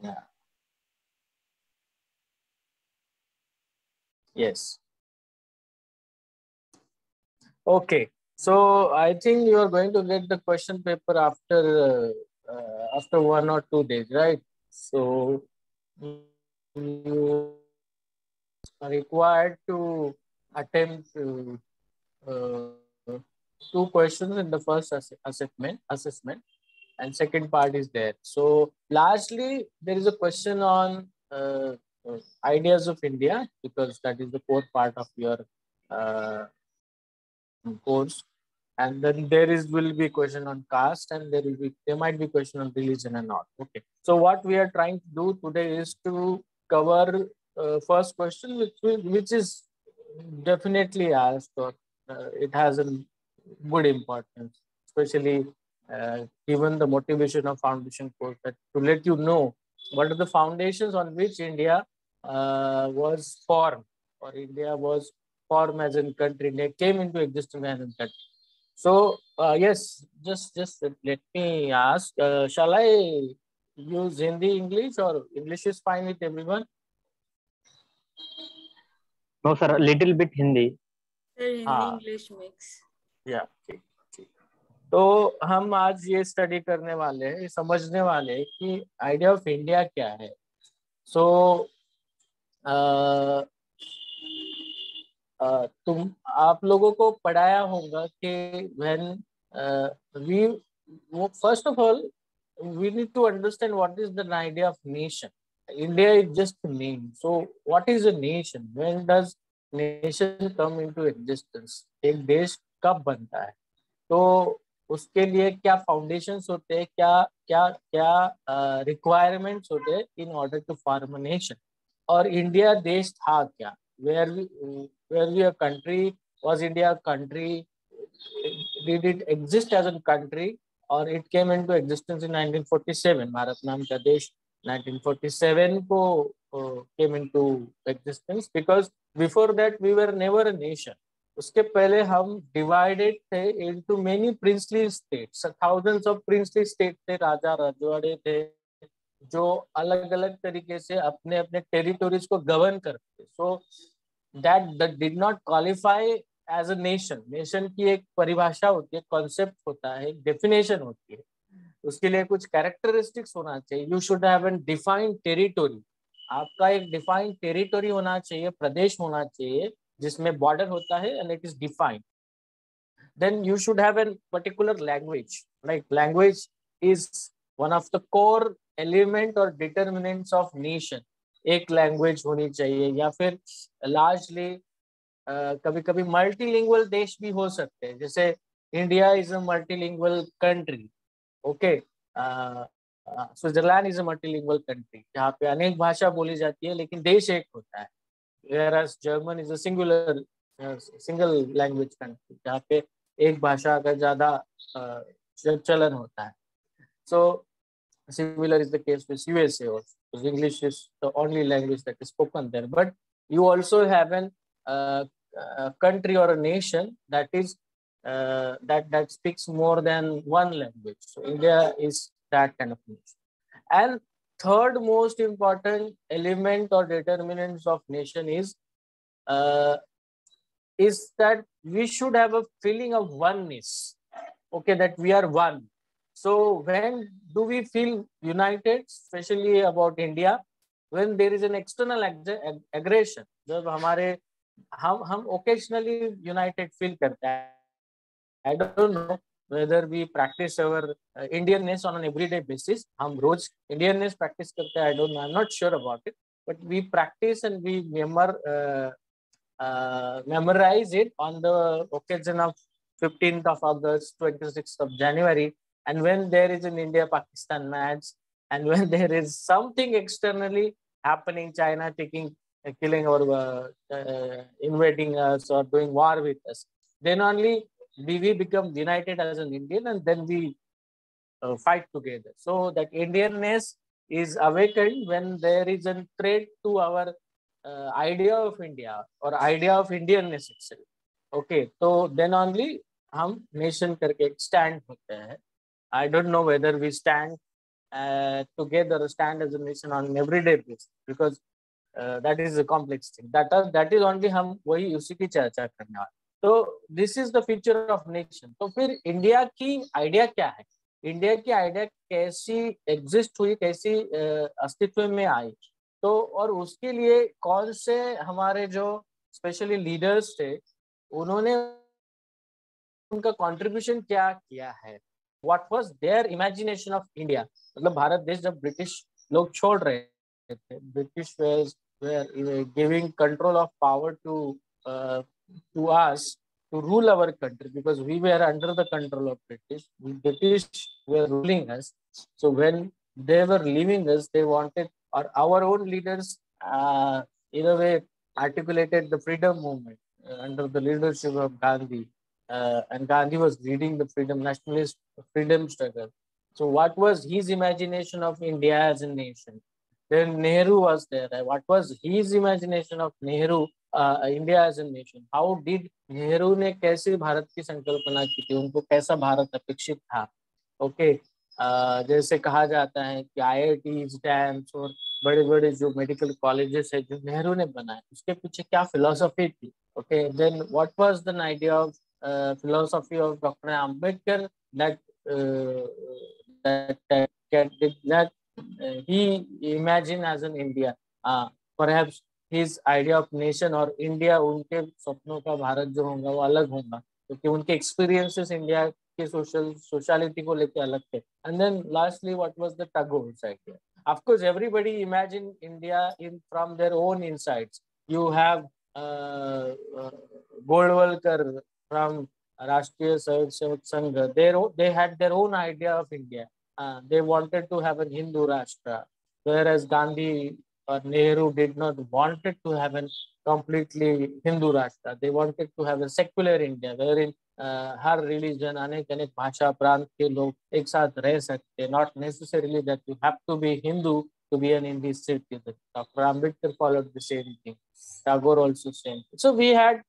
Yeah. Yes. Okay. So I think you are going to get the question paper after 1 or 2 days, right? So you are required to attempt two questions in the first assessment, and second part is there. So largely there is a question on ideas of India, because that is the core part of your uh, course, and then there is will be question on caste, and there might be question on religion and all. Okay, so what we are trying to do today is to cover first question, which is definitely asked, or it has a good importance, especially given the motivation of foundation course, that to let you know what are the foundations on which India was formed, or India was formed as a country. They came into existence as a country. So yes, just let me ask, shall I use Hindi, English, or English is fine with everyone? No, sir, a little bit Hindi. Sir, Hindi हाँ, English mix. या ठीक ठीक। तो हम आज ये study करने वाले हैं, समझने वाले हैं कि आइडिया ऑफ इंडिया क्या है। सो तुम आप लोगों को पढ़ाया होगा कि when we first of all we need to understand what is the idea of nation. India is just a name. So what is a nation? When does nation come into existence? एक देश कब बनता है? तो उसके लिए क्या foundations होते हैं, क्या क्या क्या रिक्वायरमेंट्स होते हैं in order to form a nation? और इंडिया देश था क्या? where we a country? Was India a country? Did it exist as a country, or it came into existence in 1947? Bharat नाम का देश 1947 को came into existence, because before that we were never a nation. उसके पहले हम divided थे into many princely states, thousands of princely state थे, राजा रजवाड़े थे, जो अलग अलग तरीके से अपने अपने टेरिटोरीज को गवर्न करते। So that did not qualify as a nation. Nation की एक परिभाषा होती है, कॉन्सेप्ट होता है, एक डेफिनेशन होती है, उसके लिए कुछ कैरेक्टरिस्टिक्स होना चाहिए। You should have an defined territory. आपका एक डिफाइंड टेरिटोरी होना चाहिए, प्रदेश होना चाहिए जिसमें बॉर्डर होता है and it is defined. then you should have a particular language. Like language is one of the core element or determinants of nation. एक लैंग्वेज होनी चाहिए, या फिर लार्जली कभी कभी मल्टीलिंगुअल देश भी हो सकते हैं, जैसे India is a multilingual country. Okay, Switzerland is a multilingual country जहाँ पे अनेक भाषा बोली जाती है लेकिन देश एक होता है। whereas German is a single language country जहाँ पे एक भाषा का ज्यादा चलन होता है। So similar is the case with USA also, because English is the only language that is spoken there. But you also have a country or a nation that is that speaks more than one language. So India is that kind of nation. And third most important element or determinants of nation uh, is that we should have a feeling of oneness. Okay, that we are one. So when do we feel united, especially about India? When there is an external aggression. जब हमारे हम occasionally united feel करते हैं. I don't know whether we practice our Indianness on an everyday basis. हम रोज Indianness practice करते हैं. I don't know. I'm not sure about it. But we practice and we memorize it on the occasion of 15th of August, 26th of January, and when there is an India-Pakistan match, and when there is something externally happening, China killing or invading us or doing war with us, then only we become united as an Indian, and then we fight together. So that Indianness is awakened when there is a threat to our idea of India or idea of Indianness itself. Okay, so then only हम nation करके stand होते हैं. I don't know whether we stand together stand as a nation on an everyday basis, because that is a complex thing. That is only हम वही उसी की चर्चा करने वाले. तो this is the future of nation. तो फिर इंडिया की आइडिया क्या है, इंडिया की आइडिया कैसी एग्जिस्ट हुई, कैसी अस्तित्व में आई, तो और उसके लिए कौन से हमारे जो स्पेशली लीडर्स थे उन्होंने उनका कंट्रीब्यूशन क्या किया है, what was there imagination of India. मतलब भारत देश जब ब्रिटिश लोग छोड़ रहे थे, British were giving control of power to us to rule our country, because we were under the control of British. The British were ruling us. So when they were leaving us, they wanted, or our own leaders in a way articulated the freedom movement under the leadership of Gandhi. And Gandhi was leading the nationalist freedom struggle. So what was his imagination of India as a nation? Then Nehru was there. What was his imagination of Nehru, India as a nation? How did Nehru ने कैसे भारत की संकल्पना की थी, उनको कैसा भारत अपेक्षित था? ओके, जैसे कहा जाता है कि IITs, डैम्स और बड़े बड़े जो मेडिकल कॉलेजेस है जो नेहरू ने बनाए, उसके पीछे क्या फिलोसफी थी? Okay, then what was the idea of philosophy of Dr. Ambedkar that he imagined as an India. Perhaps his idea of nation और इंडिया, उनके सपनों का भारत जो होगा वो अलग होगा, क्योंकि उनके एक्सपीरियंसेस इंडिया के सोशलिटी को लेके अलग थे. And then lastly, what was the Tagore's idea? Of course, everybody imagine India from their own insights. You have Goldwalkar from Rashtriya Savak Sangh. They had their own idea of India. They wanted to have a Hindu Rashtra, whereas Gandhi or Nehru did not wanted to have a completely Hindu Rashtra. They wanted to have a secular India, wherein her religion, अनेक अनेक भाषा प्रांत के लोग एक साथ रह सकते, not necessarily that you have to be Hindu to be an Indian citizen. Dr. Ambedkar followed the same thing. Tagore also same. So we had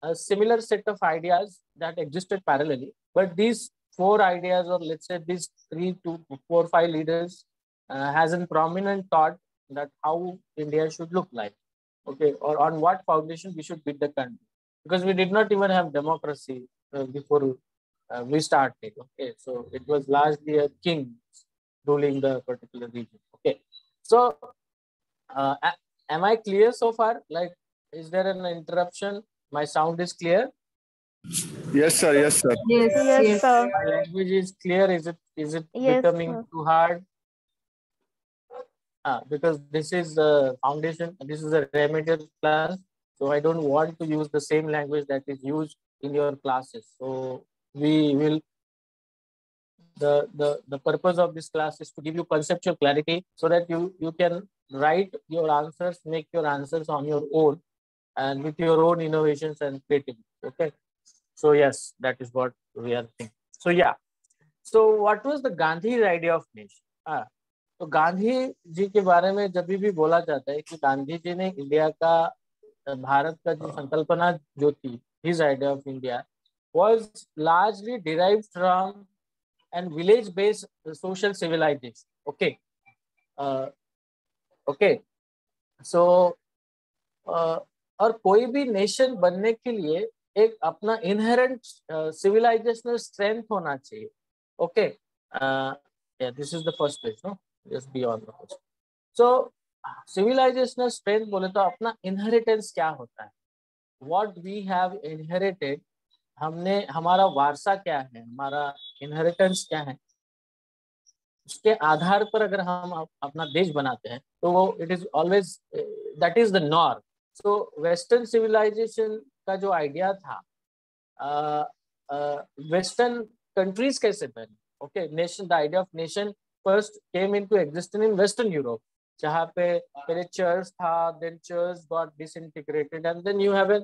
a similar set of ideas that existed parallelly, but these four ideas, or let's say these 3 to 4 5 leaders has a prominent thought that how India should look like, okay, or on what foundation we should build the country, because we did not even have democracy before we started. Okay, so it was largely a king ruling the particular region. Okay, so am I clear so far? Like, is there an interruption? My sound is clear? Yes, sir. Yes, sir. Yes, Yes, sir. My language is clear. Is it Yes, becoming sir. too hard? Because this is the foundation, this is a remedial class, so I don't want to use the same language that is used in your classes. So we will, the purpose of this class is to give you conceptual clarity so that you can write your answers, make your answers on your own and with your own innovations and creativity. Okay, so yes, that is what we are thinking. So yeah, so what was the Gandhi's idea of nation? तो गांधी जी के बारे में जब भी बोला जाता है कि गांधी जी ने इंडिया का, भारत का जो संकल्पना जो थी, his idea of India was largely derived from an village based social civilization. Okay, okay, so और कोई भी नेशन बनने के लिए एक अपना इनहेरेंट सिविलाइजेशनल स्ट्रेंथ होना चाहिए. Okay, this is the first page, no, just beyond the question. So civilizational strength बोले तो अपना inheritance क्या होता है, what we have inherited, हमने, हमारा वारसा क्या है, हमारा inheritance क्या है, उसके आधार पर अगर हम अपना देश बनाते हैं तो वो it is always that is the norm. So western civilization का जो आइडिया था, western countries कैसे बने. Okay, nation, the idea of nation first came into existence in Western Europe, जहाँ पे पहले church था, then church got disintegrated, and then you have a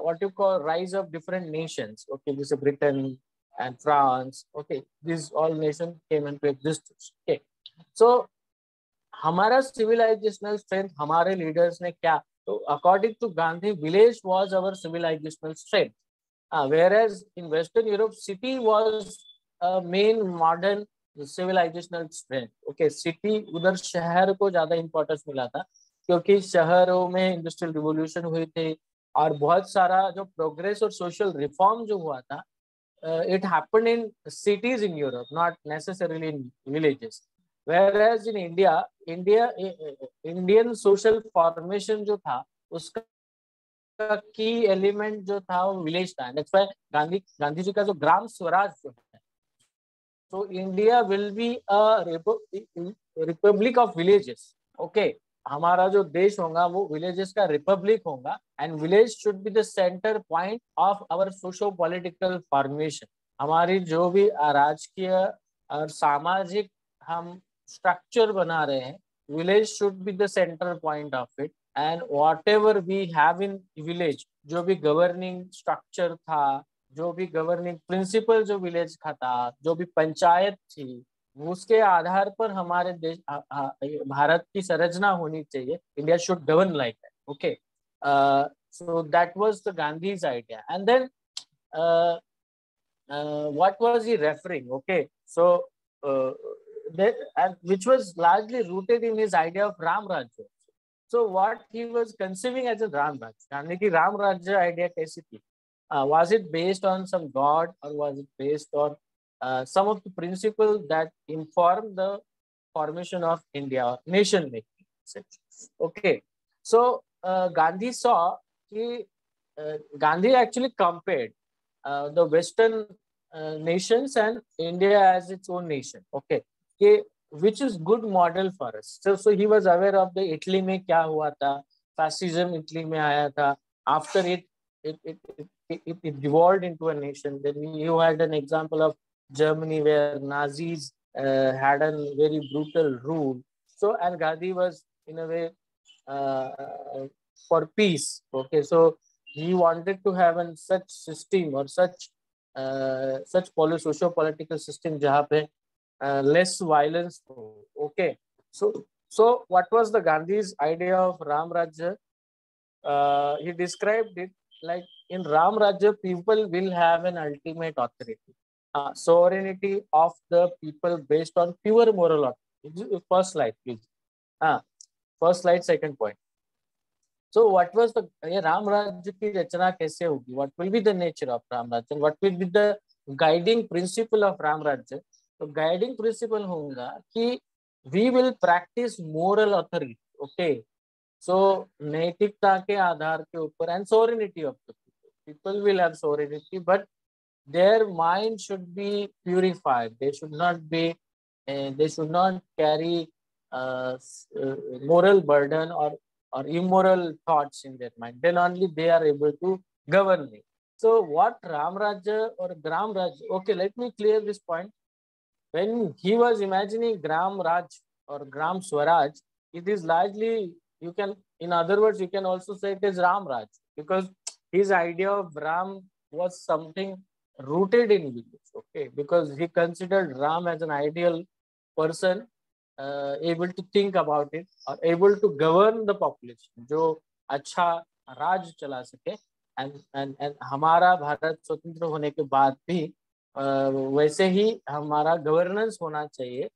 what you call rise of different nations. Okay, this is Britain and France. Okay, these all nations came into existence. Okay, so हमारा civilizational strength, हमारे leaders ने क्या, तो according to Gandhi, village was our civilizational strength, whereas in Western Europe, city was a main modern civilisational strength. Okay, city उधर शहर को ज्यादा importance मिला था क्योंकि शहरों में इंडस्ट्रियल रिवोल्यूशन हुई थी और बहुत सारा जो प्रोग्रेस और सोशल रिफॉर्म जो हुआ था, it happened in cities in Europe, not necessarily in villages. Whereas in Indian social formation जो था उसका की एलिमेंट जो था वो विलेज था। दैट्स व्हाई गांधी जी का जो ग्राम स्वराज जो है, तो India will be a republic of villages. Okay, हमारा जो देश होगा वो विलेजेस का रिपब्लिक होगा and village should be the centre point of our socio political formation. हमारी जो भी राजकीय और सामाजिक हम स्ट्रक्चर बना रहे हैं, village should be the centre point of it. And whatever we have in village, जो भी गवर्निंग स्ट्रक्चर था, जो भी गवर्निंग प्रिंसिपल जो विलेज का था, जो भी पंचायत थी, उसके आधार पर हमारे देश भारत की संरचना होनी चाहिए। India should govern like that. Okay, so that was the Gandhi's idea. And then what was he referring? Okay, so and which was largely rooted in his idea of Ram Rajya. So what he was conceiving as a Ram Rajya, Gandhi ki Ram Rajya idea kaisi thi? Was it based on some god, or was it based on some of the principles that inform the formation of India or nation making? Okay, so Gandhi saw कि Gandhi actually compared the Western nations and India as its own nation. Okay, कि which is good model for us. So he was aware of the Italy में क्या हुआ था, fascism Italy में आया था. After it devolved into a nation. Then you had an example of Germany where Nazis had a very brutal rule. So and Gandhi was in a way for peace. Okay, so he wanted to have such system or such socio-political system जहाँ पे less violence. Okay, so what was the Gandhi's idea of Ram Rajya? He described it like in Ram Rajya, people will have an ultimate authority, sovereignty of the people based on pure moral authority. First slide, please. First slide, second point. So what was the Ram Rajya की रचना कैसे होगी? What will be the nature of Ram Rajya? What will be the guiding principle of Ram Rajya? तो guiding principle होगा कि we will practice moral authority. Okay, so नैतिकता के आधार के ऊपर and sovereignty of the people. People will have sovereignty, but their mind should be purified. They should not be, they should not carry moral burden or immoral thoughts in their mind. Then only they are able to govern me. So what Ram Rajya or Gram Raj? Okay, let me clear this point. When he was imagining Gram Raj or Gram Swaraj, it is largely, you can, in other words, you can also say it is Ram Raj, because his idea of Ram was something rooted in village. Okay, because he considered Ram as an ideal person, able to think about it or able to govern the population, जो अच्छा राज चला सके. and हमारा भारत स्वतंत्र होने के बाद भी वैसे ही हमारा गवर्नेंस होना चाहिए,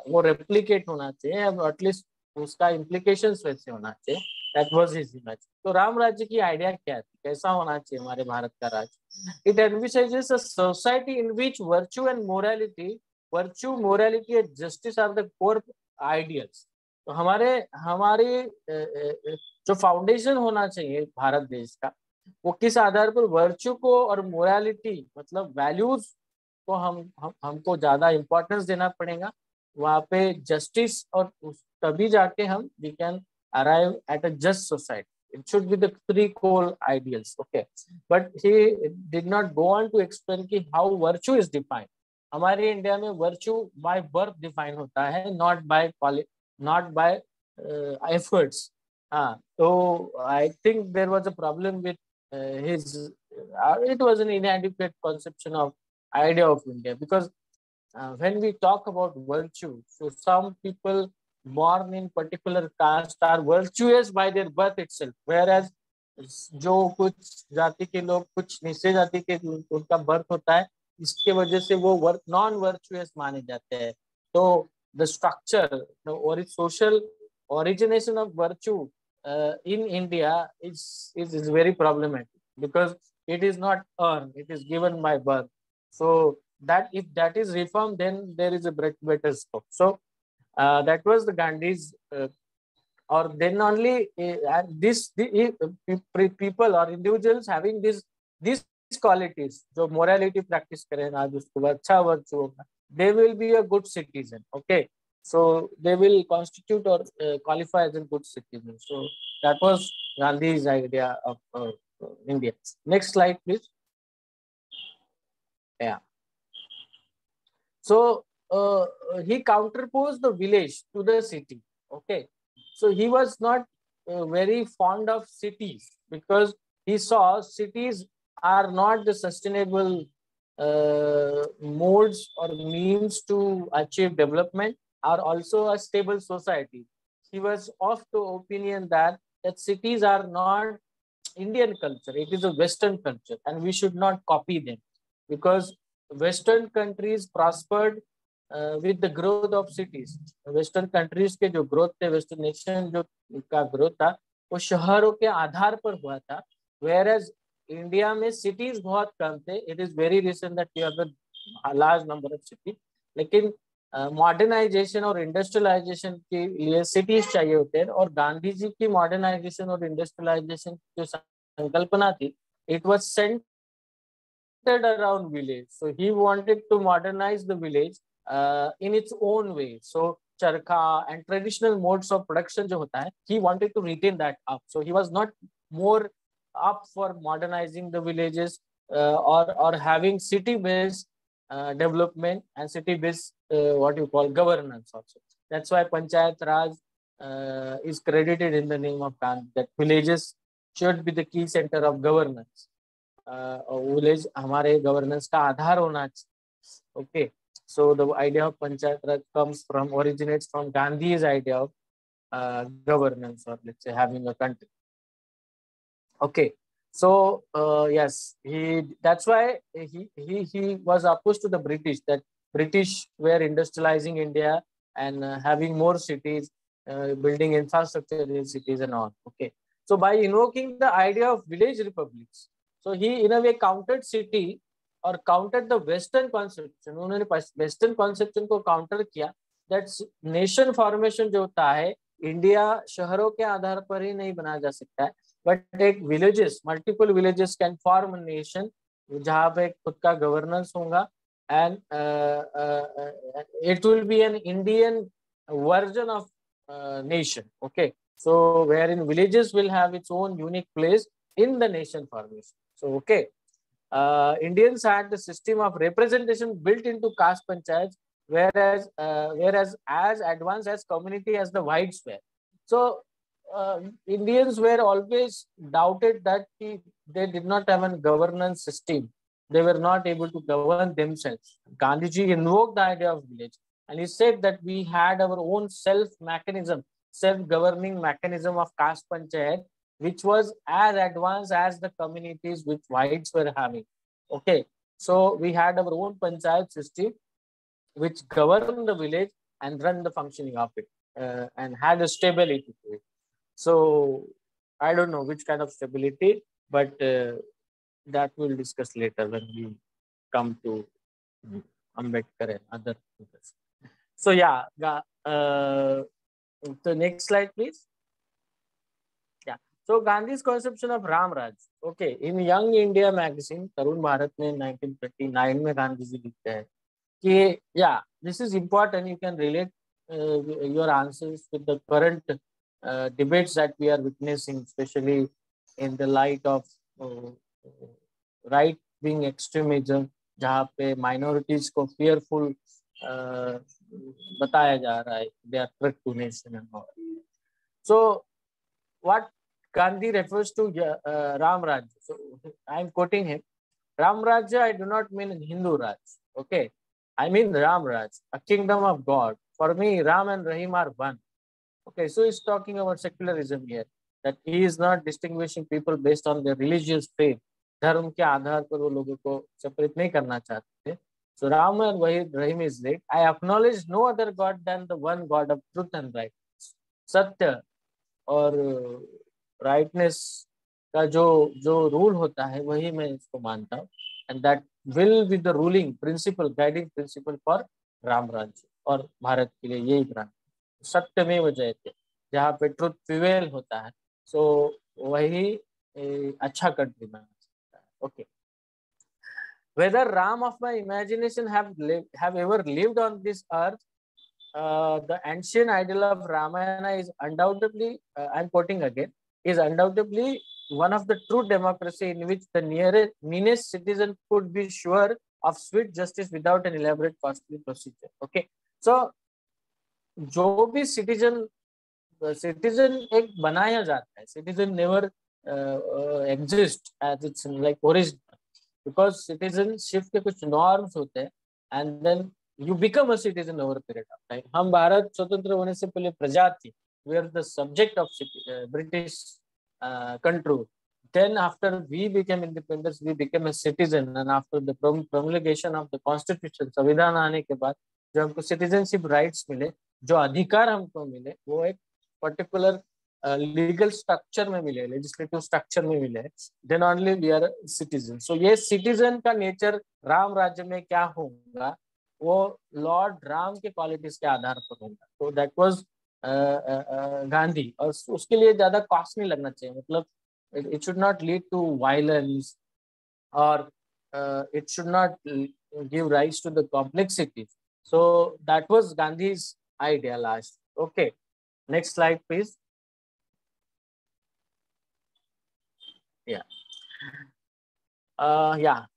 वो रेप्लिकेट होना चाहिए, एटलीस्ट उसका इम्प्लीकेशंस वैसे होना चाहिए. That was his image. तो राम राज्य की आइडिया क्या थी, कैसा होना चाहिए हमारे भारत का राज्य? It envisages a society in which virtue and morality, virtue morality and justice are the core ideals. तो हमारे जो फाउंडेशन होना चाहिए भारत देश का, वो किस आधार पर, वर्च्यू को और मोरालिटी मतलब वैल्यूज को हमको ज्यादा इंपॉर्टेंस देना पड़ेगा. वहाँ पे जस्टिस, और तभी जाके हम we can arrive at a just society. It should be the three core ideals. Okay, but he did not go on to explain कि how virtue is defined. हमारे इंडिया में virtue by birth define होता है, not by efforts. So I think there was a problem with it was an inadequate conception of idea of India, because when we talk about virtue, so some people born in particular caste are virtuous by their birth itself, whereas जो कुछ जाति के लोग, कुछ निश्चय जाति के उनका बर्थ होता है इसके वजह से वो नॉन वर्चुअस माने जाते हैं. तो the structure or its social origination of virtue in India is very problematic, because it is not earned, it is given by birth. So that if that is reformed, then there is a better scope. So that was the Gandhi's, or then only people or individuals having these qualities, जो morality practice करें आज उसको अच्छा virtue होगा, they will be a good citizen. Okay, so they will constitute or qualify as a good citizen. So that was Gandhi's idea of India. Next slide, please. Yeah. So he counterposed the village to the city. Okay, so he was not very fond of cities, because he saw cities are not the sustainable modes or means to achieve development, are also a stable society. He was of the opinion that cities are not Indian culture, it is a Western culture, and we should not copy them, because Western countries prospered with the growth of cities. Western countries के जो growth थे, Western nation जो का growth था, वो शहरों के आधार पर हुआ था, whereas India में cities बहुत कम थे. It is very recent that we have a large number of cities, लेकिन मॉडर्नाइजेशन और इंडस्ट्रियलाइजेशन के लिए सिटीज चाहिए होते हैं. और गांधी जी की मॉडर्नाइजेशन और इंडस्ट्रियलाइजेशन की जो संकल्पना थी, it was centred around village. So he wanted to modernise the village in its own way. So charkha and traditional modes of production जो होता है, he wanted to retain that up. So he was not more up for modernizing the villages or having city based development and city based what you call governance also. That's why Panchayat Raj is credited in the name of Gandhi, that villages should be the key center of governance. Village हमारे governance का आधार होना चाहिए. Okay, so the idea of Panchayat Raj originates from Gandhi's idea of governance, or let's say having a country. Okay, so yes, that's why he was opposed to the British, that British were industrializing India and having more cities, building infrastructure in cities and all. Okay, so by invoking the idea of village republics, so he in a way countered city or countered the Western conception. उन्होंने Western conception को counter किया, that nation formation जो होता है, India शहरों के आधार पर ही नहीं बना जा सकता है, बट एक villages, multiple villages can form a nation, जहाँ पे खुद का गवर्नेंस होगा, and it will be an Indian version of nation. Okay, so wherein villages will have its own unique place in the nation formation. So okay, Indians had the system of representation built into caste panchayats, whereas as advanced as community as the whites were. So Indians were always doubted that they did not have a governance system. They were not able to govern themselves. Gandhiji invoked the idea of village, and he said that we had our own self-governing mechanism of caste panchayat, which was as advanced as the communities which whites were having. Okay, so we had our own panchayat system which governed the village and run the functioning of it, and had a stability to it. So I don't know which kind of stability, but that we'll discuss later when we come to Ambedkar and other things. So yeah, the next slide, please. Yeah. So Gandhi's conception of Ram Raj. Okay, in Young India magazine, Tarun Bharat में 1929 में गांधी जी लिखते हैं कि yeah, this is important. You can relate your answers with the current debates that we are witnessing, especially in the light of right-wing extremism, जहाँ पे minorities को fearful बताया जा रहा है, they are threat to nation and all. So what Gandhi refers to Ram Raj. So I am quoting him. Ram Rajya, I do not mean Hindu Raj. Okay, I mean Ram Raj, a kingdom of God. For me, Ram and Rahim are one. Okay, so he's talking about secularism here, that he is not distinguishing people based on their religious faith, धर्म के आधार पर वो लोगों को separate नहीं करना चाहते थे. So Ram and Rahim is right. I acknowledge no other God than the one God of truth and right. सत्य और राइटनेस का जो जो रूल होता है वही मैं इसको मानता हूँ. And that will be the ruling principle, guiding principle for Ram Rajya और भारत के लिए यही ग्रंथ. सत्य में वजह थे, जहाँ पे ट्रुथ प्रिवेल होता है, सो वही अच्छा कंट्री बना सकता है. Okay. Whether Ram of my imagination have ever lived on this earth, the ancient ideal of Ramayana is undoubtedly, I'm quoting again, is undoubtedly one of the true democracy in which the meanest citizen could be sure of sweet justice without an elaborate costly procedure. Okay, so जो भी citizen एक बनाया जाता है, citizen never exist as its like origin, because citizenship के कुछ norms होते हैं and then you become a citizen over a period of time. हम भारत स्वतंत्र होने से पहले प्रजा थी, we are the subject of British control. Then after we became independence, we became a citizen, and after the promulgation of the constitution, संविधान आने के बाद जो हमको citizenship rights मिले, जो अधिकार हमको मिले, वो एक particular लीगल स्ट्रक्चर में मिले, लेजिस्लेटिव स्ट्रक्चर में मिले, then only we are citizen. So ये सिटीजन का नेचर राम राज्य में क्या होगा, वो लॉर्ड राम के क्वालिटीज के आधार पर होगा. तो दैट वाज गांधी. और उसके लिए ज्यादा कॉस्ट नहीं लगना चाहिए, मतलब it should not lead to violence और it should not give rise to the complexity. So that was Gandhi's idea last. Okay, next slide please. Yeah.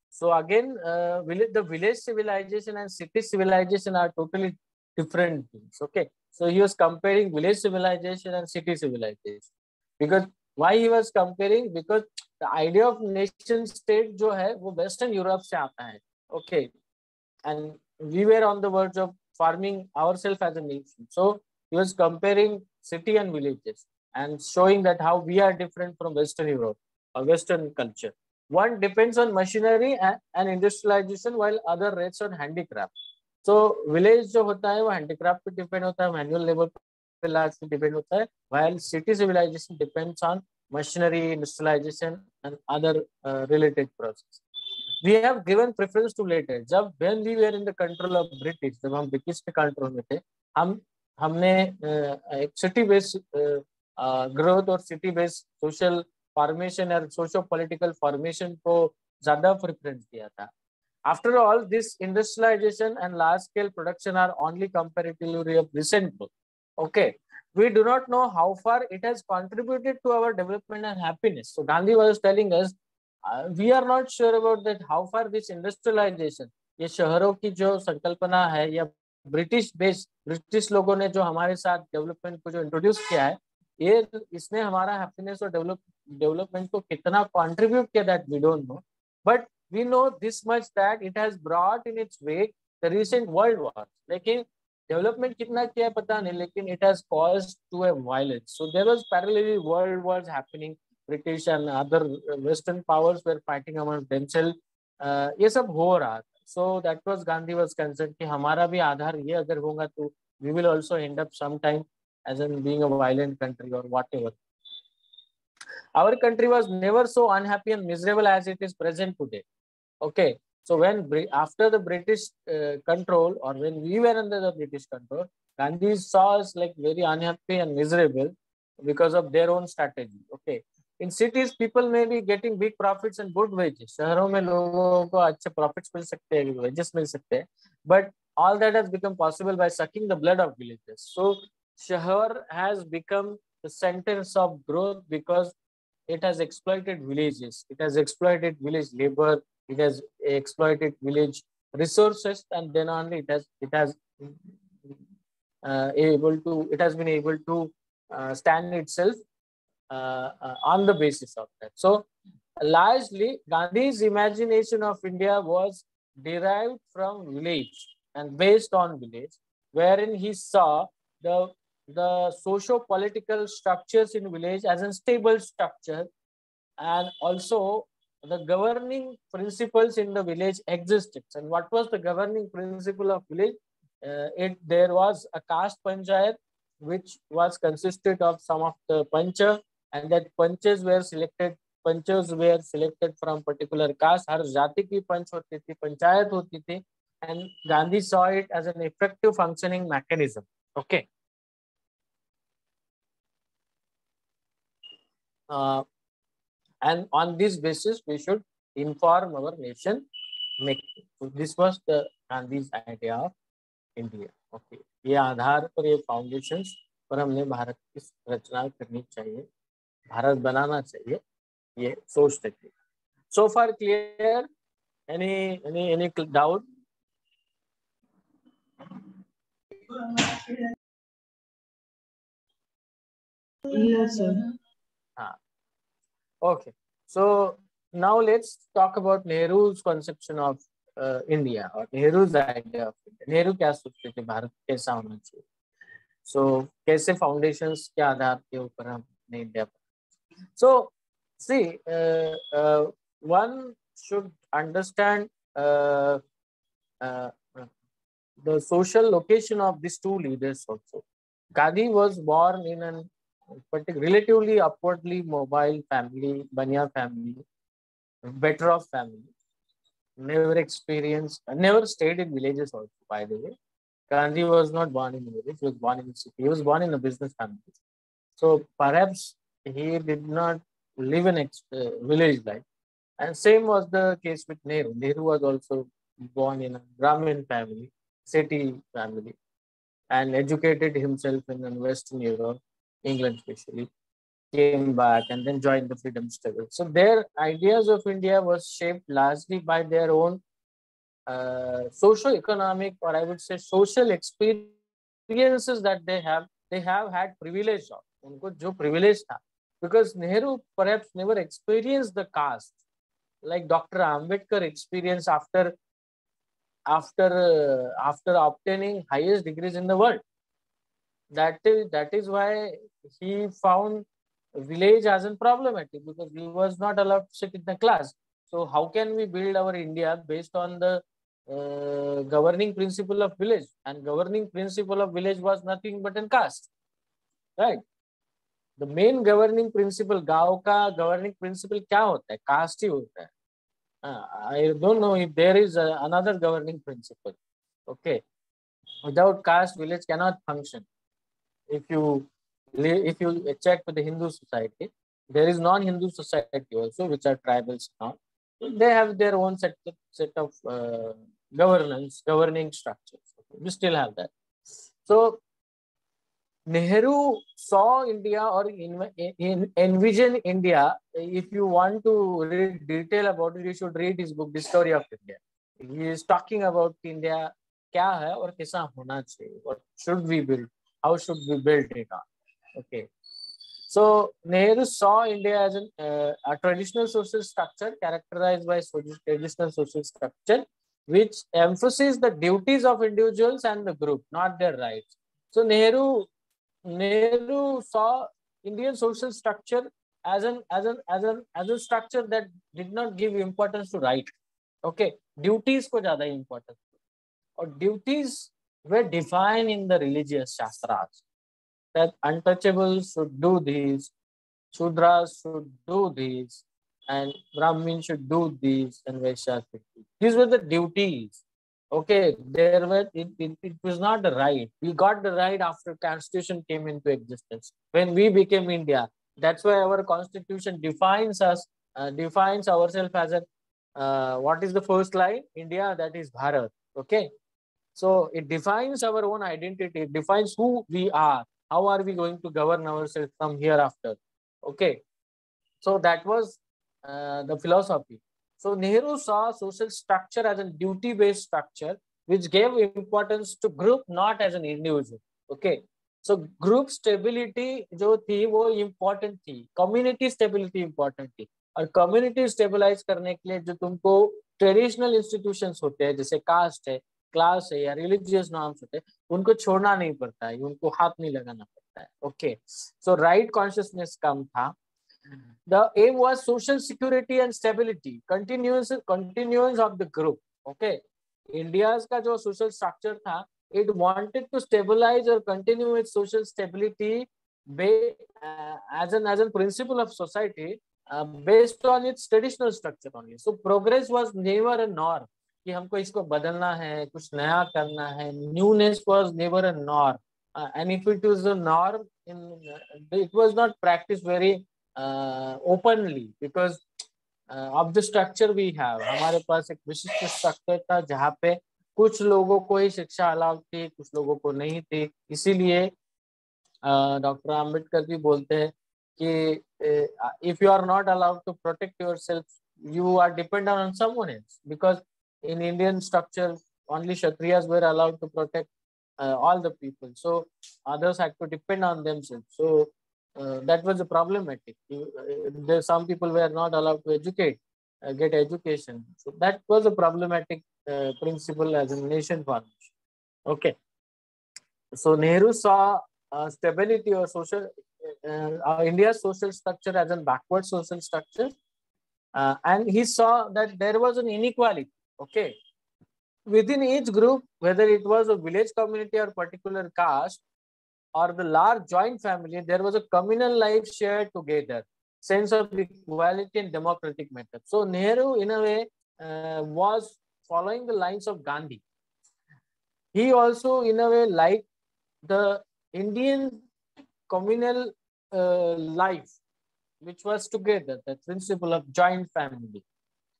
So again, the village civilization and city civilization are totally different things. Okay. So he was comparing village civilization and city civilization. Because why he was comparing? Because the idea of nation state जो है वो Western Europe से आता है. Okay. And we were on the verge of forming ourselves as a nation. So he was comparing city and villages and showing that how we are different from Western Europe or Western culture. One depends on machinery and industrialization, while other rests on handicraft. So village जो होता है वो handicraft पे depend होता है, manual labor पे largely depend होता है, while city civilization depends on machinery, industrialization and other related processes. We have given preference to later. जब when we were in the control of British, जब हम British के control में थे, हमने एक सिटी बेस्ड ग्रोथ और सिटी बेस्ड सोशल फॉर्मेशन और सोशो पॉलिटिकल फॉर्मेशन को ज्यादा प्रेफरेंस दिया था. After all, this industrialization and large scale production are only comparatively of recent growth. Okay, we do not know how far it has contributed to our development and happiness. So Gandhi was telling us, we are not sure about that how far this industrialization, ये शहरों की जो संकल्पना है या British लोगों ने जो हमारे साथ डेवलपमेंट को जो इंट्रोड्यूस किया है, ये इसने हमारा हैप्पीनेस और डेवलपमेंट को कितना कंट्रीब्यूट किया, that we don't know. But we know this much that it has brought in its wake the recent world wars. लेकिन development कितना किया है पता नहीं, लेकिन it has caused to a violence. So there was parallelly world wars happening. British and other Western powers were fighting among themselves. ये सब हो रहा था. So that was Gandhi was concerned कि हमारा भी आधार ये अगर होगा तो we will also end up sometime as in being a violent country or whatever. Our country was never so unhappy and miserable as it is present today. Okay, so when after the British control, or when we were under the British control, Gandhi saw us like very unhappy and miserable because of their own strategy. Okay, in cities people may be getting big profits and good wages. शहरों में लोगों को अच्छे profits मिल सकते हैं, wages मिल सकते हैं, but all that has become possible by sucking the blood of villages. So शहर has become the centers of growth because it has exploited villages, it has exploited village labor, it has exploited village resources, and then only it has been able to stand itself on the basis of that. So largely Gandhi's imagination of India was derived from village and based on village, wherein he saw the socio-political structures in village as a stable structure, and also the governing principles in the village existed. And what was the governing principle of village? There was a caste panchayat which was consisted of some of the pancha, and that panchas were selected from particular caste. हर जाति की पंच होती थी, पंचायत होती थी, and Gandhi saw it as an effective functioning mechanism. Okay. And on this basis, we should inform our nation making. So this was the Gandhi's idea of India. Okay. ये आधार पर, ये foundations पर हमने भारत की रचना करनी चाहिए, भारत बनाना चाहिए, ये सोचते थे. So far clear? Any doubt? Yes, sir. Okay. So now let's talk about Nehru's conception of India, or Nehru's idea of India. Nehru क्या सोचते थे भारत कैसा होना चाहिए? So कैसे foundations के आधार के ऊपर हमने इंडिया पर? So see, one should understand the social location of these two leaders also. Gandhi was born in a relatively upwardly mobile family, Banya family, better off family. Never stayed in villages also, by the way. Gandhi was not born in a village, he was born in a city. He was born in a business family. So perhaps he did not live in village life. And same was the case with Nehru. Nehru was also born in a Brahmin family, city family, and educated himself in Western Europe, England especially, came back and then joined the freedom struggle. So their ideas of India was shaped largely by their own socio-economic, or I would say social experiences that they have had privilege of. उनको जो privilege था, because Nehru perhaps never experienced the caste like Dr. Ambedkar experienced after obtaining highest degrees in the world. That is why he found village as problematic, because he was not allowed to sit in the class. So how can we build our India based on the governing principle of village? And governing principle of village was nothing but in caste, right? The main governing principle, गांव का governing principle क्या होता है? Caste ही होता है. I don't know if there is another governing principle. Okay, without caste, village cannot function. If you check with the Hindu society, there is non-Hindu society also, which are tribals now. They have their own set of governing structures. We still have that. So Nehru saw India, or envision India. If you want to read detail about it, you should read his book, Discovery of India. He is talking about India क्या है और कैसा होना चाहिए. What should we build? How should we build it on? Okay. So Nehru saw India as a traditional social structure characterized by traditional social structure, which emphasizes the duties of individuals and the group, not their rights. So Nehru saw Indian social structure as a structure that did not give importance to right. Okay, duties को ज़्यादा importance. Or duties were defined in the religious shastras, that untouchables should do these, Shudras should do these, and Brahmin should do these, and Vaishyas should do. These were the duties. Okay, it was not the right. We got the right after Constitution came into existence. When we became India, that's why our Constitution defines ourselves as what is the first line? India, that is Bharat. Okay, so it defines our own identity. It defines who we are. How are we going to govern ourselves from hereafter? Okay, so that was the philosophy. So Nehru saw social structure as a duty-based structure, which gave importance to group, not as an individual. Okay, so group stability जो थी वो important थी, community stability important थी, और community stabilize करने के लिए जो तुमको traditional institutions होते हैं, जैसे caste है, क्लास है या रिलीजियस नॉर्म्स होते हैं, उनको छोड़ना नहीं पड़ता है, उनको हाथ नहीं लगाना पड़ता है. ओके, सो राइट कॉन्शियसनेस कम था. The aim was social security and stability, continuance of the group. Okay, India's का जो social structure था, it wanted to stabilize or continue its social stability as an principle of society based on its traditional structure only. So progress was never a norm कि हमको इसको बदलना है, कुछ नया करना है. Newness was never a norm, and if it was a norm, it was not practiced very openly because of the structure we have. हमारे पास एक विशिष्ट स्ट्रक्चर था जहाँ पे कुछ लोगों को ही शिक्षा अलाउ थी, कुछ लोगों को नहीं थी. इसीलिए डॉक्टर आम्बेडकर जी बोलते हैं कि if you are not allowed to protect yourself, you are dependent on someone else, because in Indian structure only Kshatriyas were allowed to protect all the people, so others had to depend on themselves. So that was a problematic. Some people were not allowed to get education. So that was a problematic principle as a nation formation. Okay. So Nehru saw stability or social India's social structure as a backward social structure, and he saw that there was an inequality. Okay, within each group, whether it was a village community or particular caste or the large joint family, there was a communal life shared together, sense of equality and democratic method. So Nehru, in a way, was following the lines of Gandhi. He also, in a way, liked the Indian communal life, which was together, the principle of joint family,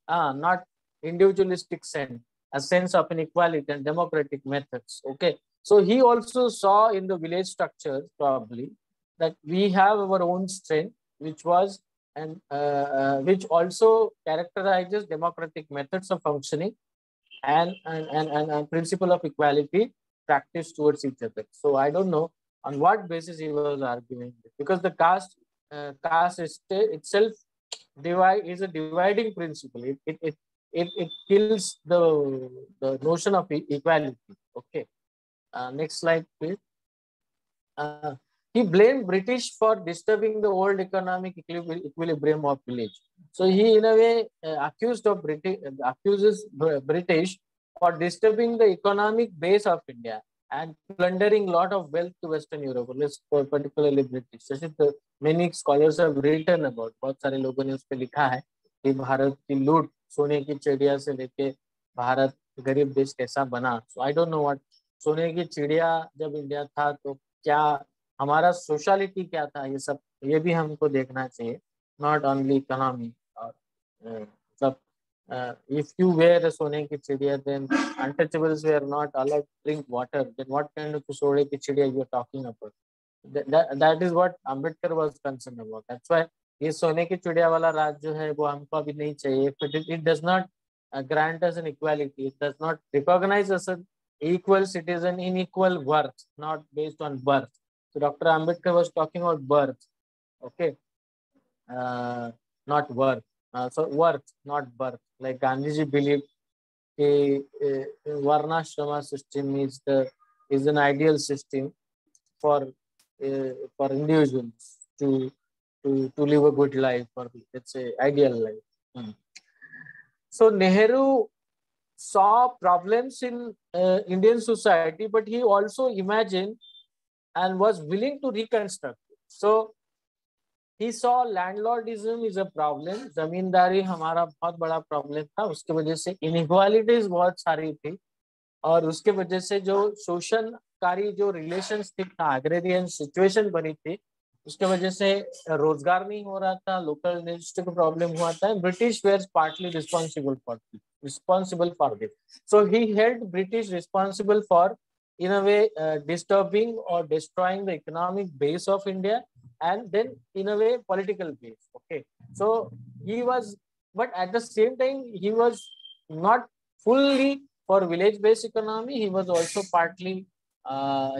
not individualistic sense, a sense of inequality and democratic methods. Okay, so he also saw in the village structures probably that we have our own strength, which was and which also characterizes democratic methods of functioning and principle of equality practiced towards each other. So I don't know on what basis he was arguing this, because the caste itself is a dividing principle. It kills the notion of equality. Okay. Next slide, please. He blamed British for disturbing the old economic equilibrium of village. So he, in a way, accuses British for disturbing the economic base of India and plundering lot of wealth to Western Europe, particularly British. So many scholars have written about. बहुत सारे लोगों ने उस पे लिखा है कि भारत की लूट, सोने की चिड़िया से लेके भारत गरीब देश कैसा बना. So I don't know what सोने की चिड़िया जब इंडिया था तो क्या हमारा सोशलिटी क्या था, ये सब ये भी हमको देखना चाहिए, नॉट ओनली इकोनॉमी. और मतलब if you were a सोने की चिड़िया, then untouchables were not allowed to drink water, then what kind of सोने की चिड़िया you are talking about? That is what Ambedkar was concerned about. That's why ये सोने की चिड़िया वाला राज जो है वो हमको अभी नहीं चाहिए. It does not grant us an equality. It does not recognize us an equal citizen in equal worth, not based on birth. So Dr. Ambedkar was talking about birth, okay, not worth. So worth, not birth. Like Gandhiji believed a Varnashrama system is an ideal system for individuals to live a good life, or let's say ideal life. So Nehru saw problems in Indian society, but he also imagined and was willing to reconstruct it. So he saw landlordism is a problem. जमींदारी हमारा बहुत बड़ा problem था, उसके वजह से inequalities बहुत सारी थी, और उसके वजह से जो शोषणकारी जो रिलेशनशिप था, एग्रेरियन सिचुएशन बनी थी, उसके वजह से रोजगार नहीं हो रहा था, लोकल इंडस्ट्री को प्रॉब्लम हुआ था. British were partly responsible for this. So he held British responsible for, in a way, disturbing or destroying the economic base of India, and then in a way political base. Okay, so he was, but at the same time he was not fully for village-based economy. He was also partly,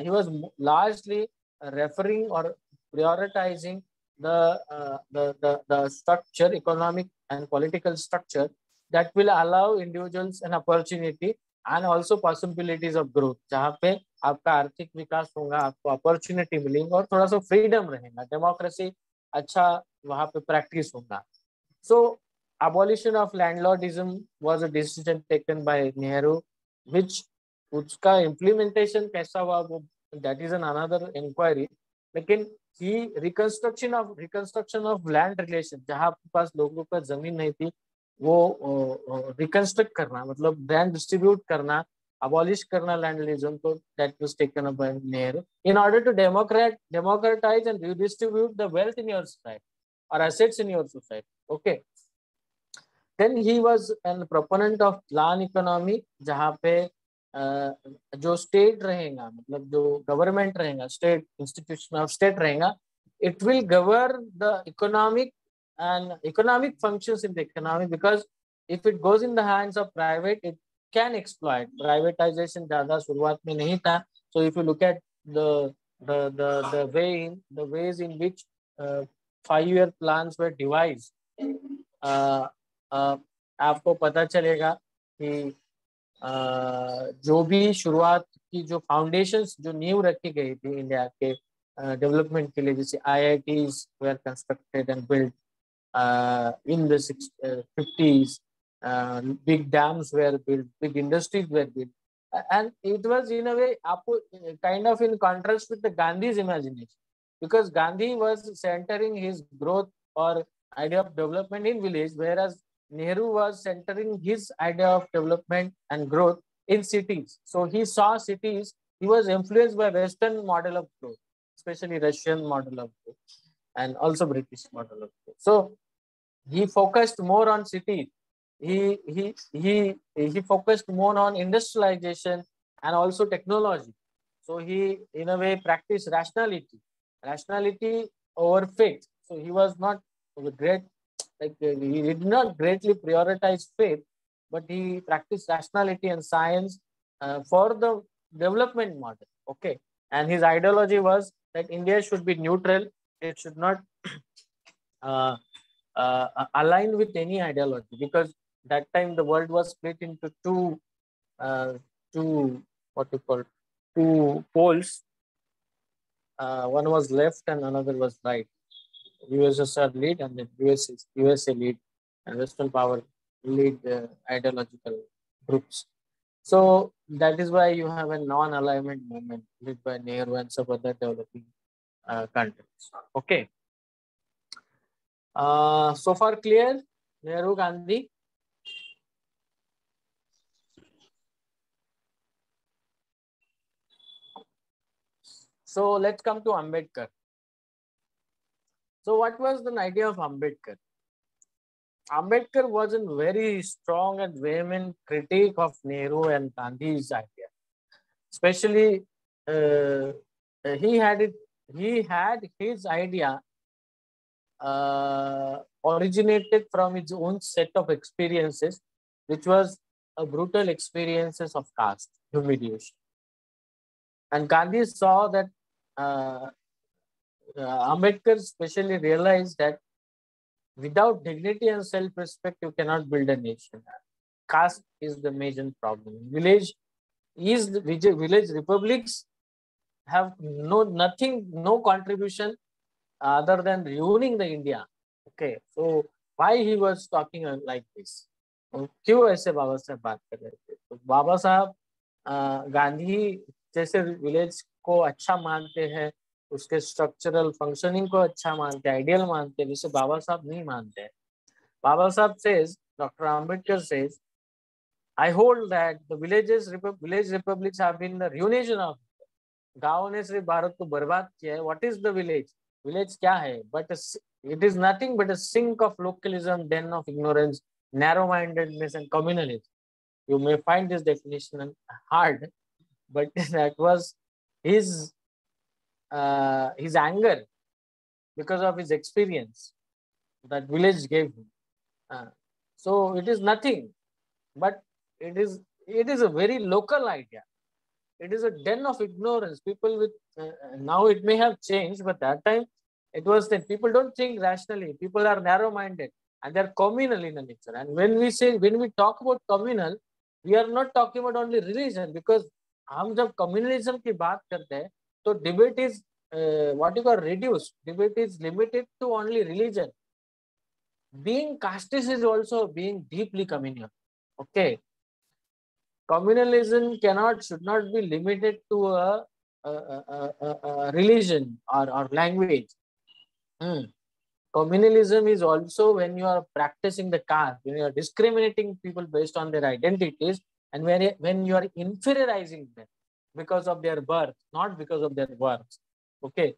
he was largely referring or prioritizing the structure, economic and political structure that will allow individuals an opportunity and also possibilities of growth. जहाँ पे आपका आर्थिक विकास होगा, आपको opportunity मिलेंगे और थोड़ा सा फ्रीडम रहेगा. डेमोक्रेसी अच्छा वहां पे प्रैक्टिस होगा. So abolition of landlordism was a decision taken by Nehru, which उसका implementation कैसा हुआ वो that is an another inquiry. लेकिन ही रिकंस्ट्रक्शन ऑफ लैंड रिलेशन, जहाँ आपके पास लोगों का जमीन नहीं थी वो रिकंस्ट्रक्ट करना, मतलब लैंड डिस्ट्रीब्यूट करना, abolish करना लैंडलिज्म को, that was taken up by Nehru in order to democratize and redistribute the wealth in your society or assets in your society. Okay. Then he was an proponent of plan economy, जहाँ पे जो state रहेगा, मतलब जो government रहेगा, state institution of state रहेगा, it will govern the economic functions in the economy, because if it goes in the hands of private, it can exploit. Privatization ज़्यादा शुरुआत में नहीं था. So if you look at the ways in which 5-year plans were devised, आपको पता चलेगा कि जो भी शुरुआत की जो फाउंडेशंस, जो नींव रखी गई थी इंडिया के डेवलपमेंट के लिए, जैसे IITs were constructed and built in the 50s, big dams were built, big industries were built, and it was in a way kind of in contrast with the Gandhi's imagination, because Gandhi was centering his growth or idea of development in village, whereas Nehru was centering his idea of development and growth in cities. So he saw cities, he was influenced by Western model of growth, especially Russian model of growth and also British model of growth. So he focused more on cities. He focused more on industrialization and also technology. So he, in a way, practiced rationality over faith. So he was not great, like he did not greatly prioritize faith, but he practiced rationality and science for the development model. Okay, and his ideology was that India should be neutral; it should not align with any ideology, because that time the world was split into two poles. One was left and another was right. USSR lead and then USA lead, and Western power lead ideological groups. So that is why you have a non-alignment movement led by Nehru and some other developing countries. Okay. So far clear? Nehru, Gandhi. So let's come to Ambedkar. So what was the idea of Ambedkar? Ambedkar was a very strong and vehement critique of Nehru and Gandhi's idea. Especially, he had his idea originated from his own set of experiences, which was a brutal experiences of caste humiliation. And Gandhi saw that Ambedkar especially realized that without dignity and self-respect, you cannot build a nation. Caste is the major problem. Village republics have no contribution other than ruining the India. Okay, so why he was talking like this? क्यों ऐसे बाबा साहब बात कर रहे थे? तो बाबा साहब गांधी जैसे विलेज को अच्छा मानते हैं, उसके स्ट्रक्चरल फंक्शनिंग को अच्छा मानते हैं, आइडियल मानते हैं, जिसे बाबा साहब नहीं मानते हैं. बाबा साहब says, Dr. Ambedkar says, I hold that the village republics have been the ruination of. गाँव ने सिर्फ भारत को बर्बाद किया है. What is the village? Village क्या है? But it is nothing but a sink of localism, den of ignorance, narrow-mindedness, and communalism. You may find this definition hard, but that was his anger because of his experience that village gave him. So it is nothing, but it is a very local idea. It is a den of ignorance. People with now it may have changed, but that time it was that people don't think rationally. People are narrow-minded and they are communal in nature. And when we talk about communal, we are not talking about only religion, because हम जब communalism की बात करते हैं, तो debate is what you call reduced. Debate is limited to only religion. Being casteist is also being deeply communal. Okay, communalism should not be limited to a religion or language. Communalism is also when you are practicing the caste, when you are discriminating people based on their identities, and when you are inferiorizing them because of their birth, not because of their works. Okay,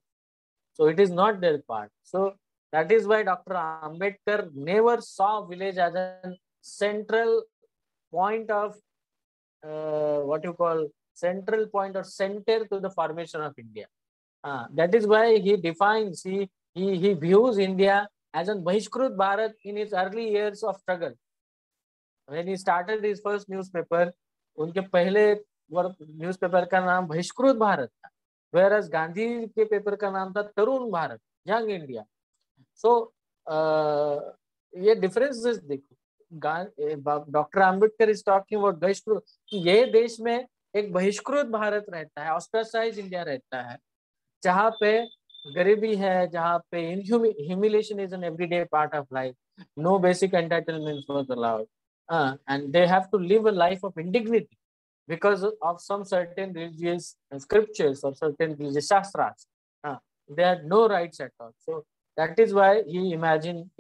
so it is not their part. So that is why Dr. Ambedkar never saw village as a central point of what you call central point or center to the formation of India. That is why he defines, he views India as a Bahishkrut Bharat in its early years of struggle. When he started his first newspaper, उनके पहले newspaper का नाम बहिष्कृत भारत था, whereas Gandhi के paper का नाम था Tarun Bharat, young India. So ये differences देखो, doctor Ambedkar is talking about बहिष्कृत, ये देश में एक बहिष्कृत भारत रहता है, ऑस्ट्रेसाइज इंडिया रहता है, जहाँ पे गरीबी है, जहाँ पे humiliation is an everyday part of life, no basic entitlements was allowed, and they have to live a life of indignity because of some certain religious scriptures or certain religious shastras. They had no rights at all. So that is why he imagined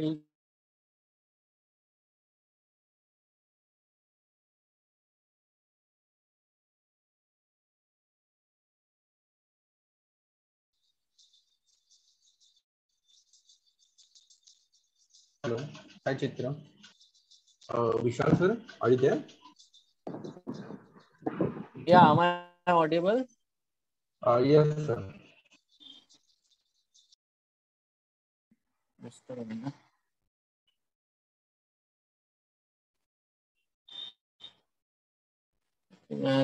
Hello. Hi, Chitra. Vishal sir, are you there? Yeah, am I audible? Yes, sir.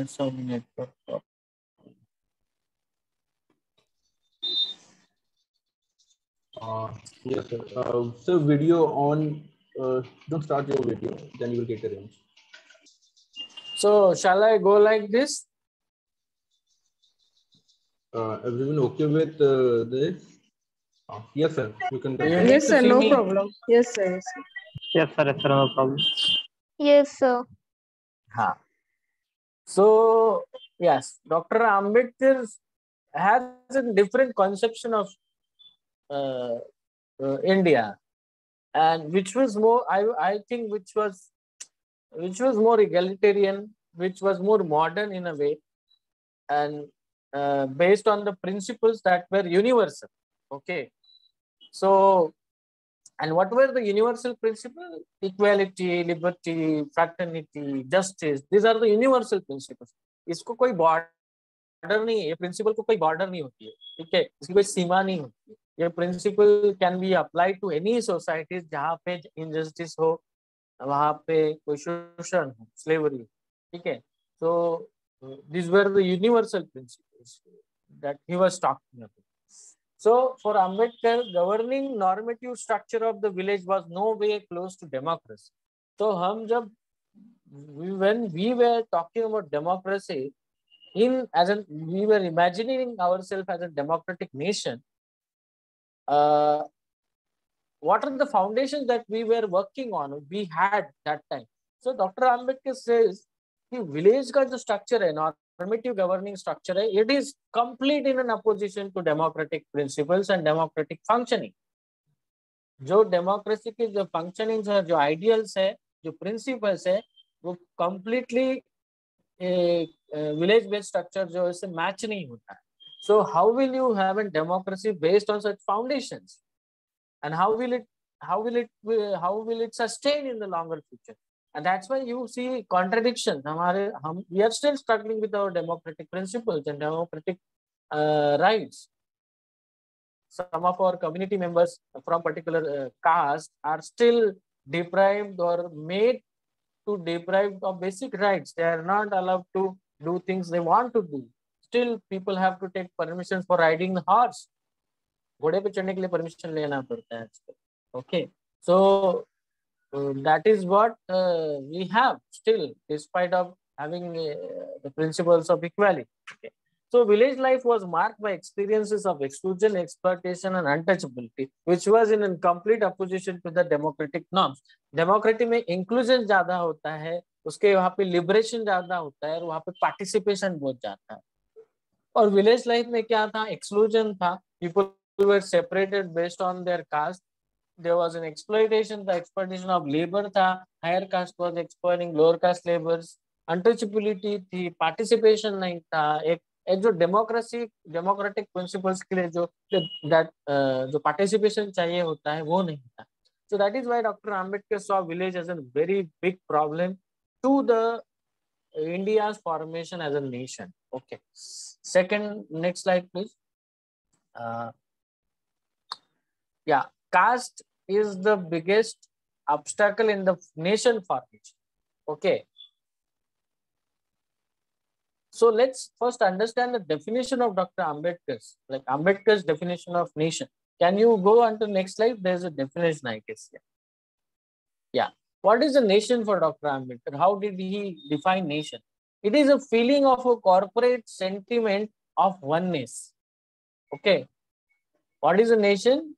Some network problem. Yes, sir. So video on, don't start your video, then you will get the range. So shall I go like this? Everyone okay with this? Yes, sir. You can You continue. need Yes, to sir. see No me. problem. Yes, sir. Yes, sir. Yes, sir. Yes, sir. No problem. Yes, sir. So yes, Dr. Ambedkar has a different conception of India, and which was more, I think, which was more egalitarian, which was more modern in a way, and based on the principles that were universal. Okay, so, and what were the universal principles? Equality, liberty, fraternity, justice. These are the universal principles. इसको कोई border नहीं है, ये principal को कोई border नहीं होती है, ठीक है, इसकी कोई सीमा नहीं होती है. ये principle can be applied to any societies जहाँ पे इनजस्टिस हो, वहाँ पे कोई शोषण हो, स्लेवरी, ठीक है. So these were the universal principles that he was talking about. So for Ambedkar, governing normative structure of the village was no way close to democracy. So when we were talking about democracy, we were imagining ourselves as a democratic nation. What are the foundations that we were working on? We had that time. So Dr. Ambedkar says, the village का जो structure है, normative governing structure है, it is complete in an opposition to democratic principles and democratic functioning. जो democracy के जो functionings है, जो ideals है, जो principles है, वो completely village based structure जो इससे match नहीं होता है. So how will you have a democracy based on such foundations? And how will it sustain in the longer future? And that's why you see contradictions. We are still struggling with our democratic principles and democratic rights. Some of our community members from particular caste are still deprived or made to deprived of basic rights. They are not allowed to do things they want to do. Still, people have to take permissions for riding the horse. घोड़े पे चढ़ने के लिए permission लेना पड़ता है आजकल. Okay, so that is what we have still, despite of having the principles of equality. Okay. So village life was marked by experiences of exclusion, exploitation, and untouchability, which was in complete opposition to the democratic norms. Democracy में inclusion ज्यादा होता है, उसके वहाँ पे liberation ज्यादा होता है, और वहाँ पे participation बहुत ज्यादा है. और village life में क्या था? Exclusion था. People were separated based on their caste. There was an exploitation, the exploitation of labor था. Higher caste was exploiting lower caste laborers. Untouchability थी, participation नहीं था. एक जो डेमोक्रेटिक प्रिंसिपल्स के लिए जो पार्टिसिपेशन चाहिए होता है वो नहीं था. So that is why Dr. Ambedkar saw village as a very big problem to the India's formation as a nation. Okay. Second, next slide, please. Yeah, caste is the biggest obstacle in the nation formation. Okay. So let's first understand the definition of Dr. Ambedkar's, like Ambedkar's definition of nation. Can you go on to the next slide? There's a definition, I guess. Yeah. What is a nation for Dr. Ambedkar? How did he define nation? It is a feeling of a corporate sentiment of oneness. Okay. What is a nation?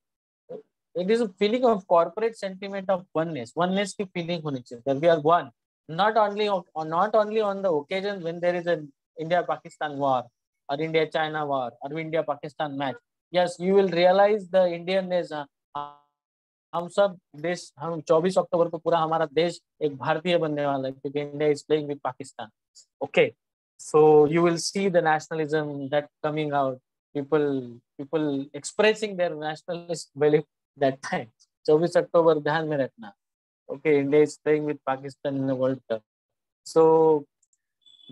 It is a feeling of corporate sentiment of oneness. Oneness की feeling होनी चाहिए that we are one. Not only on the occasion when there is an India-Pakistan war or India-China war or India-Pakistan match. Yes, you will realize the Indianness. हम सब देश, हम 24 अक्टूबर को पूरा हमारा देश एक भारतीय बनने वाला है क्योंकि India is playing with Pakistan. Okay, so you will see the nationalism that coming out, people expressing their nationalist belief that time. 24 अक्टूबर ध्यान में रखना. Okay, India is playing with Pakistan in the World Cup. So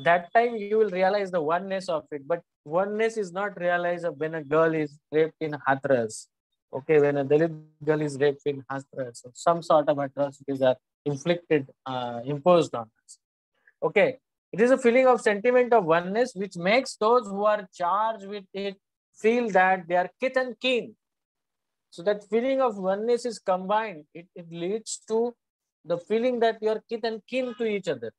that time you will realize the oneness of it. But oneness is not realized when a girl is raped in Hathras. Okay, when a Dalit girl is raped in Hathras, so some sort of atrocities are imposed on us. Okay, it is a feeling of sentiment of oneness which makes those who are charged with it feel that they are kith and kin. So that feeling of oneness is combined. It leads to the feeling that you are kith and kin to each other.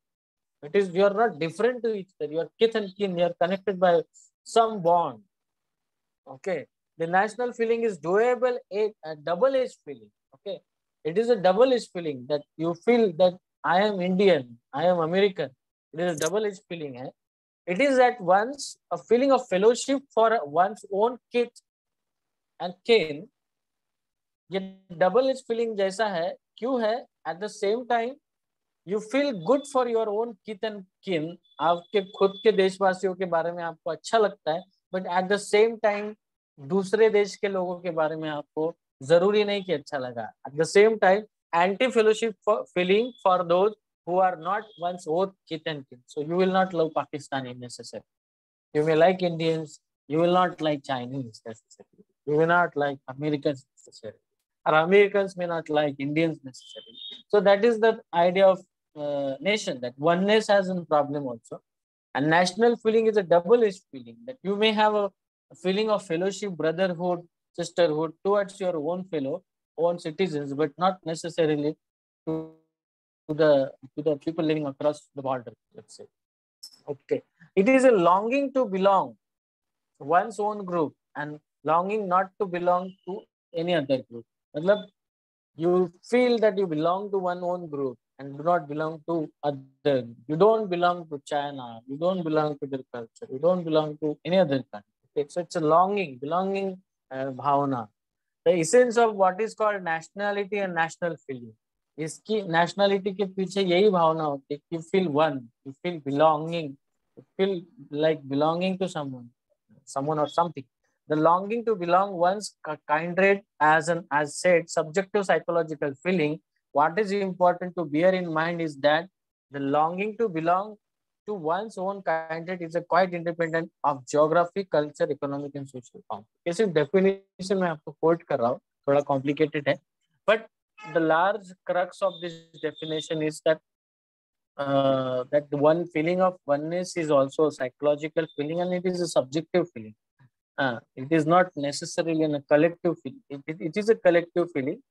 It is, you are not different to each other. You are kith and kin. You are connected by some bond. Okay. The national feeling is doable, a double-edged feeling. Okay. It is a double-edged feeling that you feel that I am Indian, I am American. It is a double-edged feeling. It is at once a feeling of fellowship for one's own kith and kin. ये double as feeling जैसा है. क्यों है? At the same time you feel good for your own किथ and किन. आपके खुद के देशवासियों के बारे में आपको अच्छा लगता है, but at the same time दूसरे देश के लोगों के बारे में आपको जरूरी नहीं कि अच्छा लगा. At the same time anti fellowship feeling for those who are not one's own kith and kin. So you will not love Pakistani necessarily. You may like Indians. You will not like Chinese necessarily. You will not like Americans necessarily. Or Americans may not like Indians necessarily. So that is the idea of nation, that oneness has a problem also. And national feeling is a double-edged feeling, that you may have a feeling of fellowship, brotherhood, sisterhood towards your own citizens, but not necessarily to the people living across the border, let's say. Okay. It is a longing to belong to one's own group and longing not to belong to any other group. मतलब you feel that you belong to one own group and do not belong to other. You don't belong to China. You don't belong to their culture. You don't belong to any other country. Okay? So it's a belonging bhavana. The essence of what is called nationality and national feeling. इसकी nationality के पीछे यही भावना होती है. You feel one. You feel belonging. You feel like belonging to someone or something. The longing to belong one's kindred as said, subjective psychological feeling. What is important to bear in mind is that the longing to belong to one's own kindred is a quite independent of geography, culture, economic and social form. ये सिर्फ definition मैं आपको quote कर रहा हूँ, थोड़ा complicated है, but the large crux of this definition is that that one feeling of oneness is also a psychological feeling and it is a subjective feeling. It is not necessarily a collective feeling. It is a collective feeling,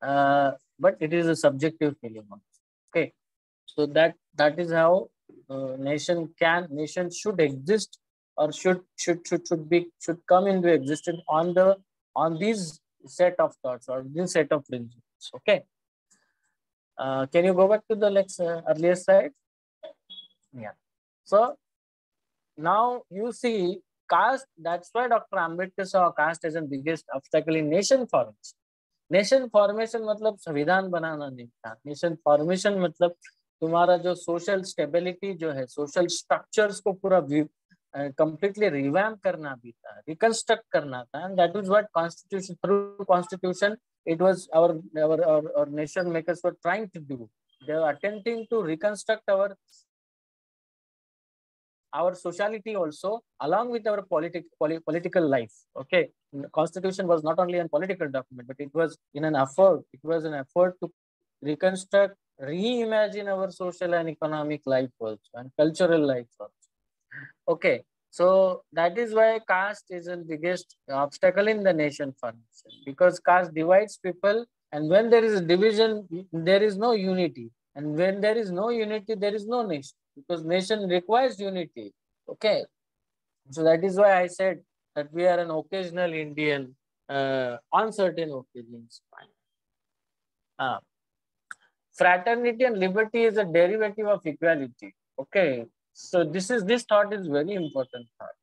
but it is a subjective feeling also. Okay, so that is how nation should exist or should come into existence on these set of thoughts or this set of principles. Okay. Can you go back to the earlier slide? Yeah. So now you see caste. That's why Dr. Ambedkar saw caste as the biggest obstacle in nation formation. Nation formation मतलब संविधान बनाना नहीं था. Nation formation मतलब तुम्हारा जो social stability जो है, social structures को पूरा कंप्लीटली रिवैम्प करना भी था, रिकंस्ट्रक्ट करना था. And that is what constitution, through constitution it was our nation makers were trying to do. They were attempting to reconstruct our sociality also along with our political life. Okay, constitution was not only a political document, but it was an effort to reconstruct, reimagine our social and economic life also and cultural life also. Okay, so that is why caste is the biggest obstacle in the nation formation, because caste divides people, and when there is a division there is no unity, and when there is no unity there is no nation, because nation requires unity. Okay, so that is why I said that we are an occasional Indian on certain occasions. Fraternity and liberty is a derivative of equality. Okay, so this thought is very important thought.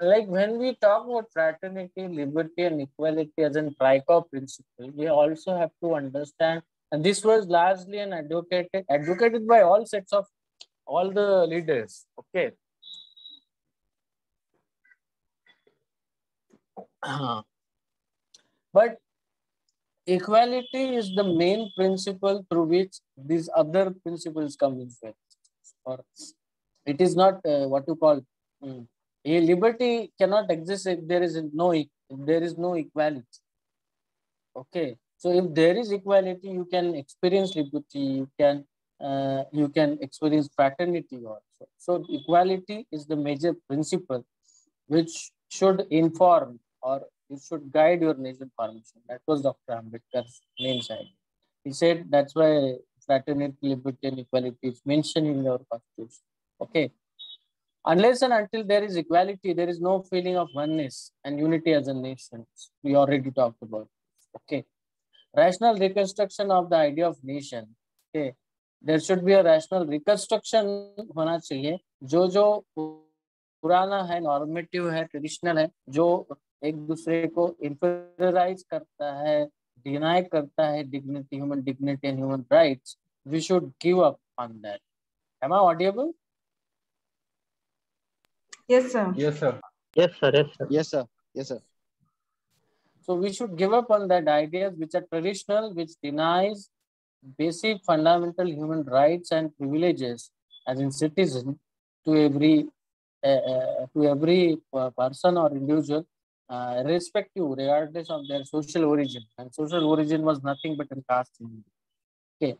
Like when we talk about fraternity, liberty, and equality as a TRICO principle, we also have to understand, and this was largely advocated by all the leaders. Okay. But equality is the main principle through which these other principles come into effect. Or it is not what you call a liberty cannot exist if there is no equality. Okay, so if there is equality, you can experience liberty. You can experience fraternity also. So equality is the major principle which should inform or it should guide your nation formation. That was Dr. Ambedkar's main side. He said that's why fraternity, liberty, and equality is mentioned in our constitution. Okay. Unless and until there is equality, there is no feeling of oneness and unity as a nation. We already talked about. Okay. Rational reconstruction of the idea of nation. Okay. There should be a rational reconstruction होना चाहिए. जो पुराना है, normative है, traditional है, जो एक दूसरे को इंफीरियराइज करता है, डिनाई करता है dignity, human dignity and human rights, we should give up on that. Am I audible? Yes, sir. Yes, sir. Yes, sir. Yes, sir. Yes, sir. Yes, sir. So we should give up on that ideas which are traditional, which denies basic fundamental human rights and privileges as in citizen to every person or individual, regardless of their social origin. And social origin was nothing but a caste in India. Okay,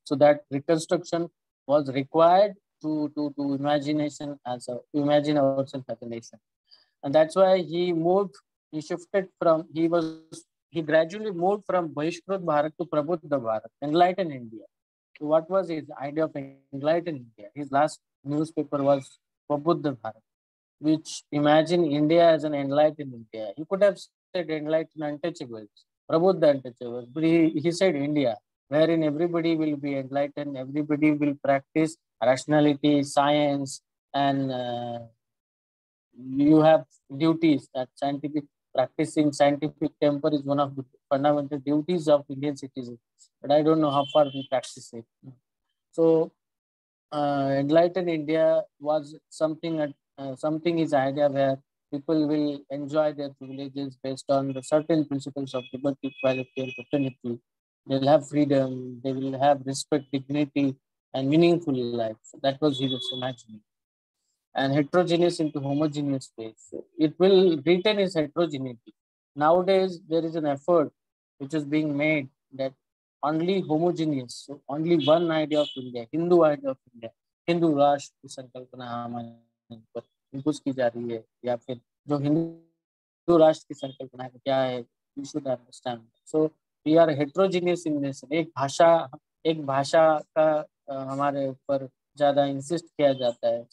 so that reconstruction was required to imagine ourselves as a nation, and that's why he gradually moved from Bahishkrut Bharat to Prabuddha Bharat, enlightened India. So what was his idea of enlightened India? His last newspaper was Prabuddha Bharat, which imagined India as an enlightened India. He could have said enlightened untouchables, Prabuddha untouchables, but he said India, wherein everybody will be enlightened, everybody will practice rationality, science, and you have duties that practicing scientific temper is one of the fundamental duties of Indian citizens. But I don't know how far we practice it. So enlightened India was something is idea where people will enjoy their privileges based on the certain principles of liberty, equality, and fraternity. They'll have freedom, they will have respect, dignity, and meaningful life. So that was his imagining. And heterogeneous into homogeneous space. It will retain its heterogeneity. Nowadays, there is an effort which is being made that only homogeneous, so only one idea of India, Hindu idea of India, Hindu राष्ट्र की संकल्पना हमारे पर impose की जा रही है, या फिर जो हिंदू राष्ट्र की संकल्पना है क्या है, we should understand. So we are heterogeneous in nation. एक भाषा का हमारे ऊपर ज्यादा इंसिस्ट किया जाता है,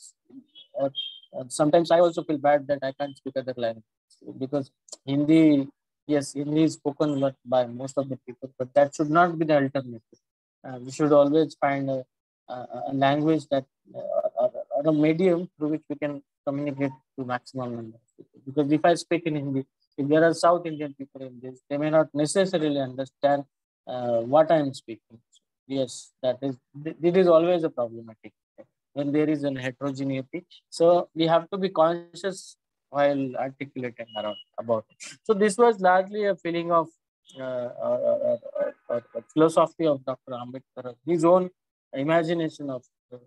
और sometimes I also feel bad that I can't speak other language because Hindi, yes, Hindi is spoken by most of the people, but that should not be the alternative. We should always find a language that or a medium through which we can communicate to maximum number of people. Because if I speak in Hindi, if there are South Indian people in this, they may not necessarily understand what I am speaking. Yes, it is always a problematic when there is an heterogeneity. So we have to be conscious while articulating around about it. So this was largely a feeling of philosophy of Dr. Ambedkar, his own imagination of the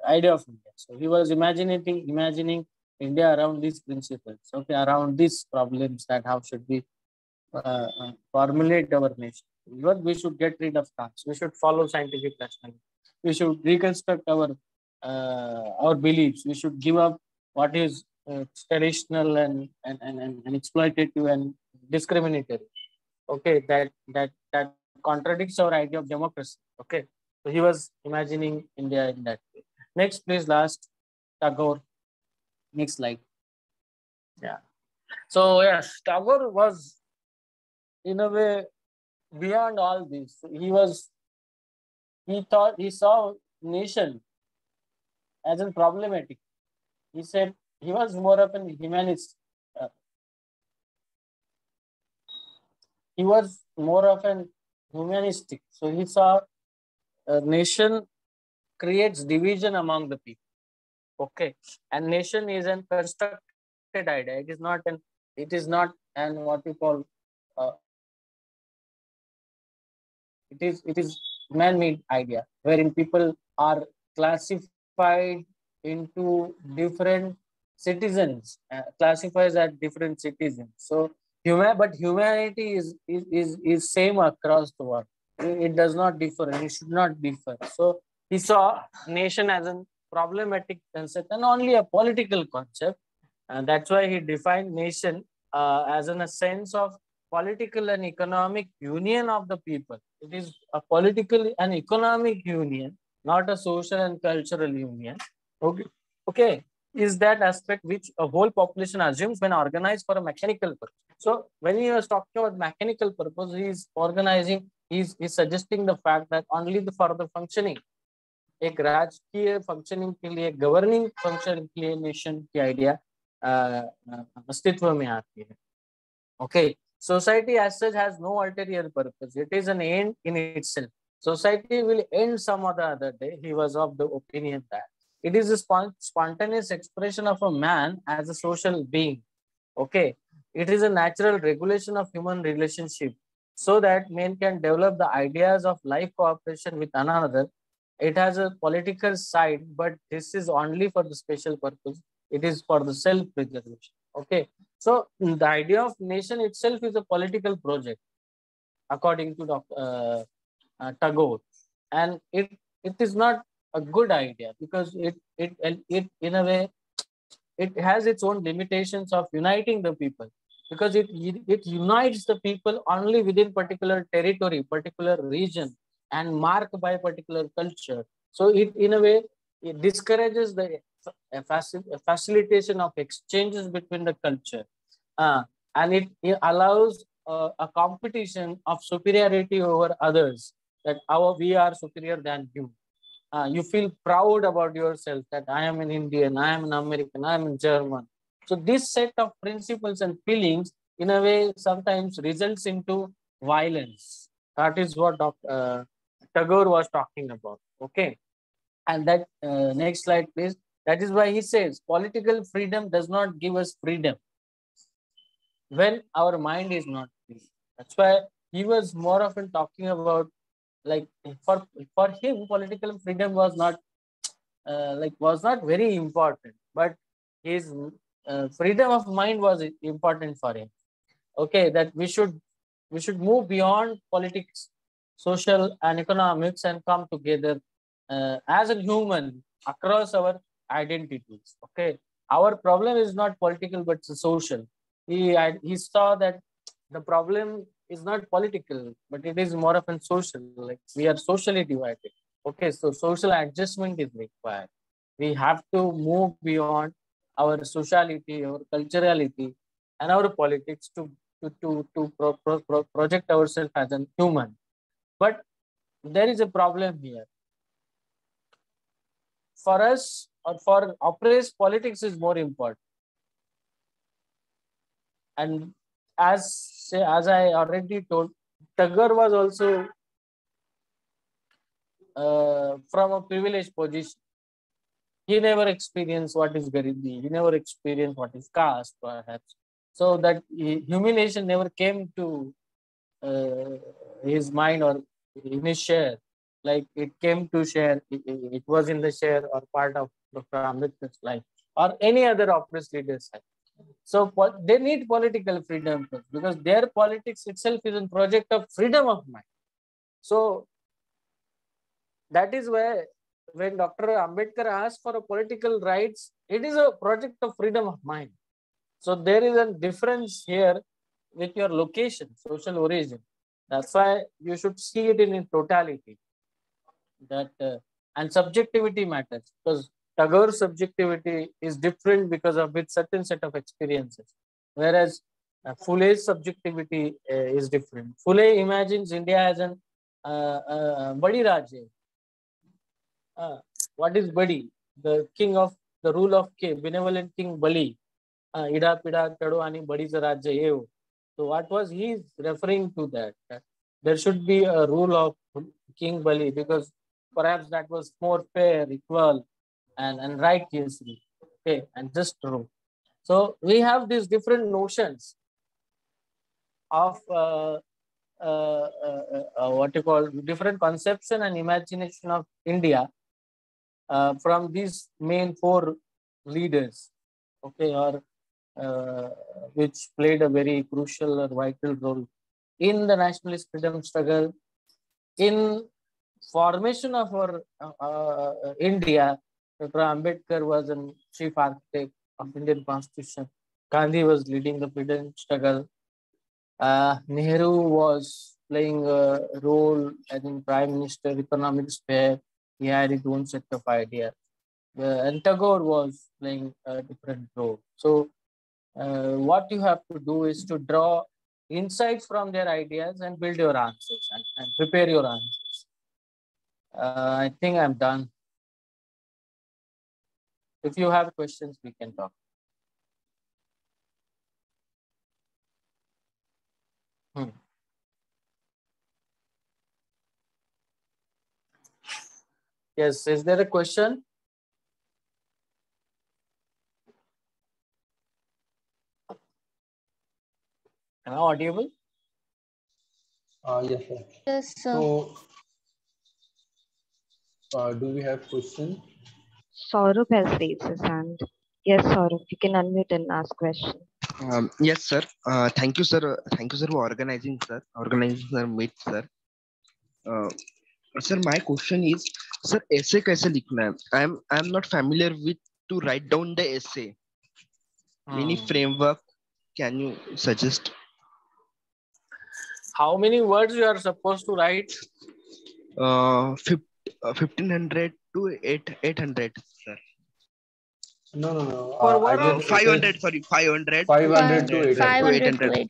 idea of India. So he was imagining India around these principles, okay, around these problems that how should we formulate our nation. We should get rid of caste. We should follow scientific rationality. We should reconstruct our beliefs. We should give up what is traditional and exploitative and discriminatory. Okay, that contradicts our idea of democracy. Okay, so he was imagining India in that way. Next, please, last Tagore. Next slide. Yeah. So yes, Tagore was in a way beyond all this. He saw nation as a problematic. He said he was more of an humanist. He was more of an humanistic. So he saw a nation creates division among the people. Okay, and nation is an constructed idea. It is not an what you call it is man-made idea wherein people are classified into different citizens, classifies as different citizens. So humanity is same across the world. It does not differ and it should not differ. So he saw nation as a problematic concept and only a political concept, and that's why he defined nation as in a sense of political and economic union of the people. It is a political and economic union, not a social and cultural union. Okay. Okay. Is that aspect which a whole population assumes when organized for a mechanical purpose. So when he was talking about mechanical purpose, he is organizing, he's suggesting the fact that only for the functioning, एक राजकीय functioning के लिए, governing function के लिए nation की idea अस्तित्व में आती है. Okay, society as such has no ulterior purpose. It is an end in itself. Society will end some other day. He was of the opinion that it is a spontaneous expression of a man as a social being. Okay, it is a natural regulation of human relationship so that men can develop the ideas of life cooperation with another. It has a political side, but this is only for the special purpose. It is for the self-preservation. Okay, so the idea of nation itself is a political project, according to Dr. Tagore, and it is not a good idea because it in a way it has its own limitations of uniting the people, because it unites the people only within particular territory, particular region, and marked by particular culture. So it in a way it discourages the facilitation of exchanges between the culture, and it allows a competition of superiority over others, that we are superior than you. You feel proud about yourself that I am an Indian, I am an American, I am a German. So this set of principles and feelings in a way sometimes results into violence. That is what Dr. Tagore was talking about. Okay, and that next slide please. That is why he says political freedom does not give us freedom when our mind is not free. That's why he was more often talking about, like, for him political freedom was not was not very important, but his freedom of mind was important for him. Okay, that we should move beyond politics, social and economics, and come together as a human across our identities. Okay, our problem is not political but social. He saw that the problem is not political, but it is more of a social, like we are socially divided. Okay, so social adjustment is required. We have to move beyond our sociality, our culturality, and our politics to project ourselves as a human. But there is a problem here. For us, or for oppressed, politics is more important. And as I already told, Tagore was also from a privileged position. He never experienced what is Garibi. He never experienced what is caste, perhaps. So that humiliation never came to his mind or in his share. Like it came to share, it was in the share or part of Dr. Ambedkar's life or any other oppressed leader's life. So they need political freedom because their politics itself is a project of freedom of mind. So that is why when Dr. Ambedkar asked for a political rights, it is a project of freedom of mind. So there is a difference here with your location, social origin. That's why you should see it in totality. That and subjectivity matters because Tagore's subjectivity is different because of its certain set of experiences, whereas Phule's subjectivity is different. Phule imagines India as an Badi Rajya. What is Badi? The king of the rule of king, benevolent king Bali. Ida Pida Kado Ani Badi's Rajya. So what was he referring to that? There should be a rule of King Bali because perhaps that was more fair, equal, and righteous. Okay, and just true. So we have these different notions of what you call different conception and imagination of India from these main four leaders, okay, or which played a very crucial or vital role in the nationalist freedom struggle, in formation of our India. Dr. Ambedkar was a chief architect of Indian Constitution. Gandhi was leading the freedom struggle. Nehru was playing a role as in prime minister, economic sphere. He had his own set of ideas. And Tagore was playing a different role. So what you have to do is to draw insights from their ideas and build your answers and prepare your answers. I think I'm done. If you have questions, we can talk. Yes, is there a question? Am I audible? Yes, sir. Yes, sir. So, do we have question? Saurabh has raised his hand. Yes, Saurabh, you can unmute and ask question. Yes, sir. Thank you, sir. Thank you, sir, for organizing, the meet, sir. Sir, my question is, sir, essay कैसे लिखना है? I'm not familiar with to write down the essay. Any framework can you suggest? How many words you are supposed to write? 1500 to 800, sir. No. For what? I guess 500, sorry, 500. 500 to 800. 500 to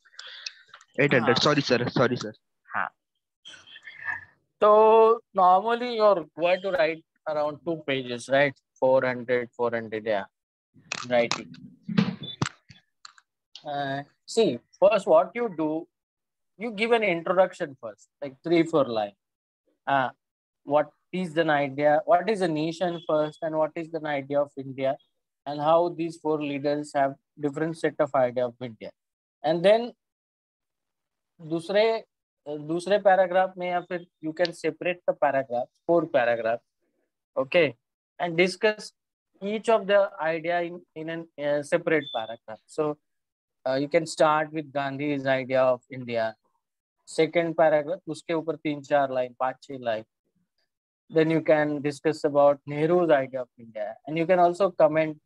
800. Sorry, sir. So normally you're going to write around 2 pages, right? 400, yeah, writing. See, first what you do, you give an introduction first, like 3-4 lines. What is an idea? What is a nation first, and what is the idea of India, and how these 4 leaders have different set of idea of India. And then दूसरे paragraph में या फिर you can separate the paragraphs, 4 paragraphs, okay, and discuss each of the idea in a separate paragraph. So you can start with Gandhi's idea of India. Second paragraph, उसके ऊपर 3-4 line, 5-6 line. Then you can discuss about Nehru's idea of India, and you can also comment.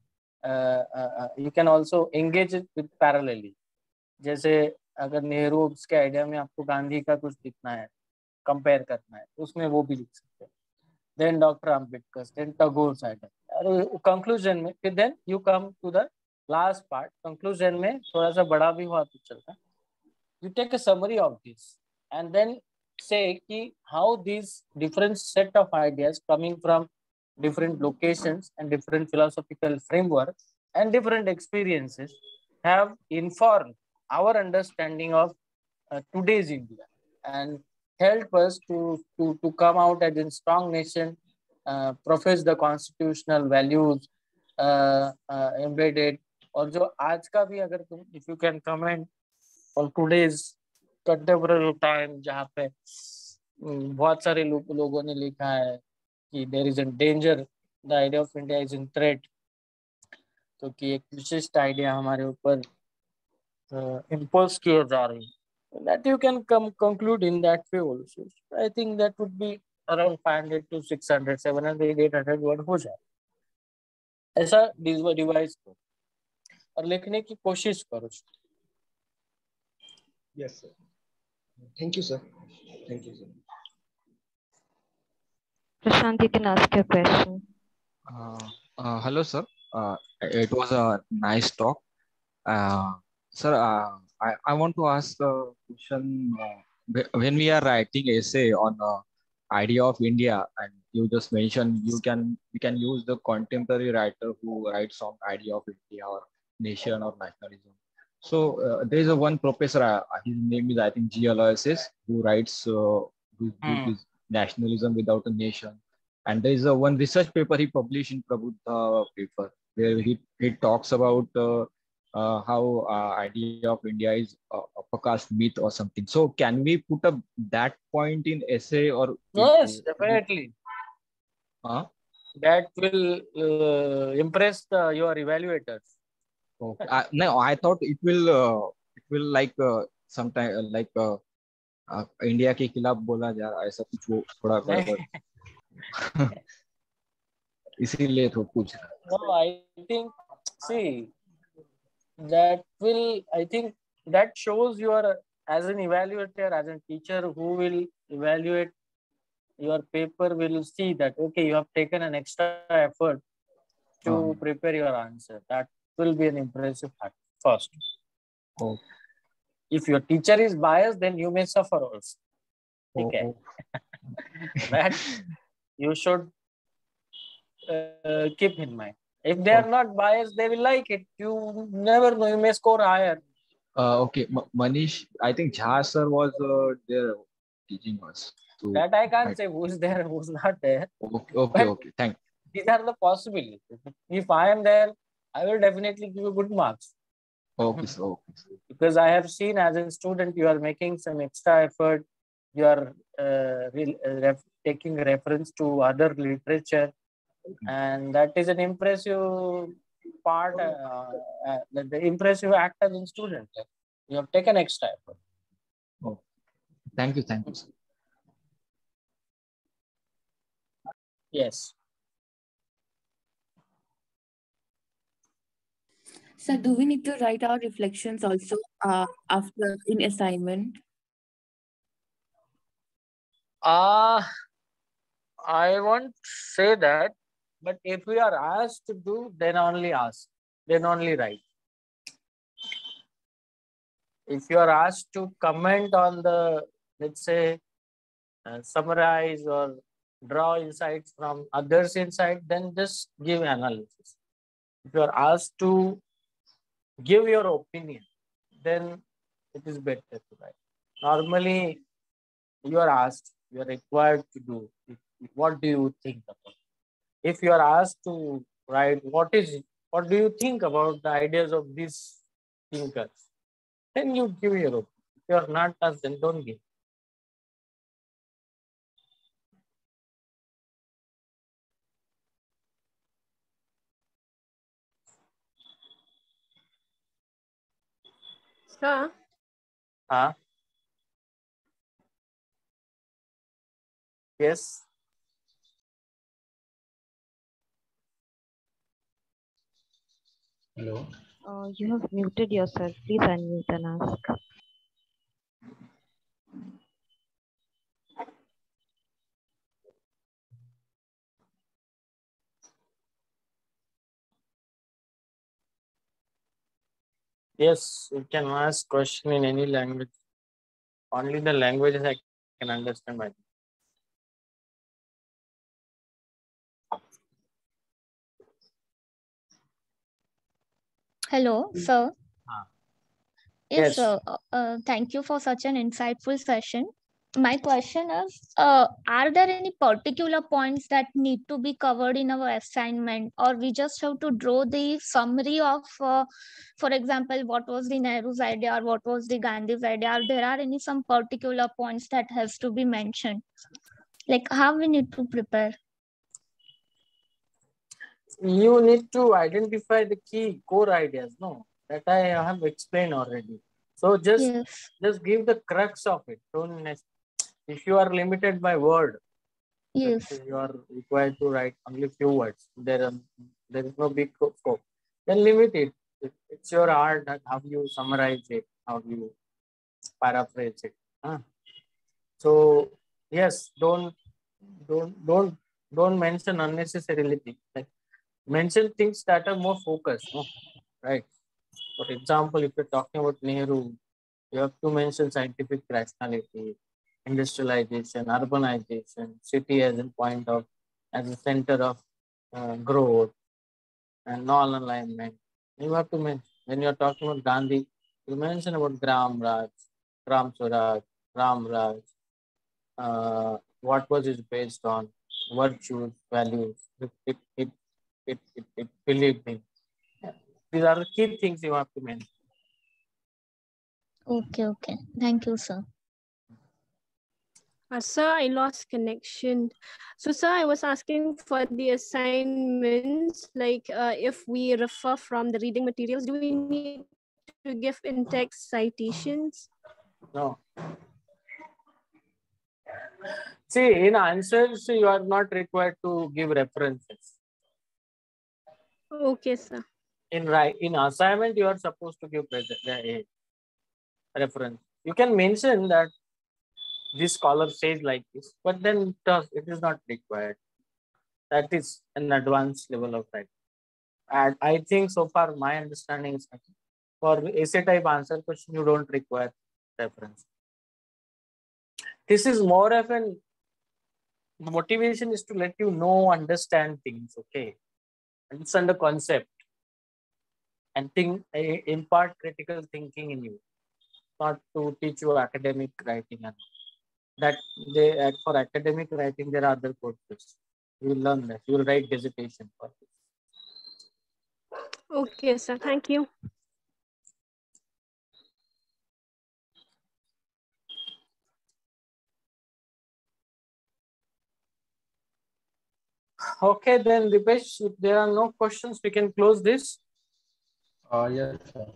You can also engage it with parallelly. जैसे अगर नेहरू के idea में आपको गांधी का कुछ लिखना है, कंपेयर करना है, उसमें वो भी लिख सकते हैं. then Dr. Ambedkar, then Tagore side. और conclusion में फिर then you come to the last part. Conclusion में थोड़ा सा बड़ा भी हुआ तो चलता. You take a summary of this and then say कि how these different set of ideas coming from different locations and different philosophical frameworks and different experiences have informed our understanding of today's India and help us to come out as a strong nation, profess the constitutional values embedded. और जो आज का भी अगर तुम if you can comment on today's contemporary time जहाँ पे बहुत सारे लोगों ने लिखा है कि there is a danger, the idea of India is in threat, तो कि एक विशिष्ट आइडिया हमारे ऊपर impose किए जा रही है. That you can conclude in that way also. I think that would be around 500 to 600, 700, 800 word हो जाए. ऐसा डिवाइस करो और लिखने की कोशिश करो. Yes, sir. Thank you, sir. Thank you, sir. Prashant, you can ask your question. Hello, sir. It was a nice talk. Sir, I want to ask a question. When we are writing essay on idea of India, and you just mentioned we can use the contemporary writer who writes on idea of India or nation or nationalism. So there is a one professor, his name is I think G. Aloysius, who writes his book is Nationalism Without a Nation. And there is a one research paper he published in Prabuddha paper where he talks about how idea of India is upper caste myth or something. So can we put up that point in essay or? Yes, definitely. That will impress your evaluators. Okay. No, I thought it will like sometime like India के खिलाफ बोला जा रहा है ऐसा कुछ वो थोड़ा गड़बड़ इसीलिए तो पूछ रहा. No, I think see that will I think that shows you are as an evaluator, as a teacher who will evaluate your paper will see that okay, you have taken an extra effort to prepare your answer. That will be an impressive fact first. Oh. If your teacher is biased, then you may suffer also. Okay. That you should keep in mind. If they are not biased, they will like it. You never know. You may score higher. Okay, Manish, I think Jha sir was there teaching us. So that I can't say who's there, who's not there. Okay. Thank you. These are the possibilities. If I am there, I will definitely give you good marks. Okay, so because I have seen as a student, you are making some extra effort. You are taking reference to other literature, and that is an impressive part. The impressive act as a student. You have taken extra effort. Oh, thank you, sir. Yes. So do we need to write our reflections also after in assignment? I won't say that, but if we are asked to do, then only ask, then only write. If you are asked to comment on the, let's say, summarize or draw insights from others' insight, then just give analysis. If you are asked to give your opinion, then it is better to write. Normally, you are asked, you are required to do. What do you think about? If you are asked to write, what do you think about the ideas of these thinkers? Then you give your opinion. If you are not asked, then don't give. Sir? Yes. Hello. You have muted yourself. Please unmute and ask. Yes, you can ask question in any language. Only the languages I can understand by. Hello, sir. Yes, Yes. sir. Thank you for such an insightful session. My question is, are there any particular points that need to be covered in our assignment, or we just have to draw the summary of, for example, what was the Nehru's idea or what was the Gandhi's idea? Or there are any some particular points that has to be mentioned? Like how we need to prepare? You need to identify the key core ideas. No, that I have explained already. So just give the crux of it. Don't if you are limited by word, you are required to write only few words. There is no big scope. Then limit it. It's your art that how you summarize it, how you paraphrase it. So yes, don't mention unnecessarily things. Like mention things that are more focused. No? Right. For example, if you're talking about Nehru, you have to mention scientific rationality, industrialization, urbanization, city as a center of growth and non-alignment. You have to mention when you're talking about Gandhi, you mention about Gram Raj, Ram Swaraj, Ram Raj, what was it based on, virtues, values, it believed in. These are the key things you have to mention. Okay. Thank you, sir. Sir, I lost connection. So, sir, I was asking for the assignments, like if we refer from the reading materials, do we need to give in-text citations? No. See, in answers, you are not required to give references. Okay, sir. In assignment, you are supposed to give reference. You can mention that this scholar says like this, but then it is not required. That is an advanced level of writing. And I think so far my understanding is for essay type answer question, you don't require reference. This is more of an motivation is to let you know, understand things, okay? Understand the concept and impart critical thinking in you, not to teach you academic writing. And that for academic writing, there are other courses. You will learn that. You will write dissertation for this. Okay, sir. Thank you. Okay, then Dipesh, if there are no questions, we can close this. Yes, sir.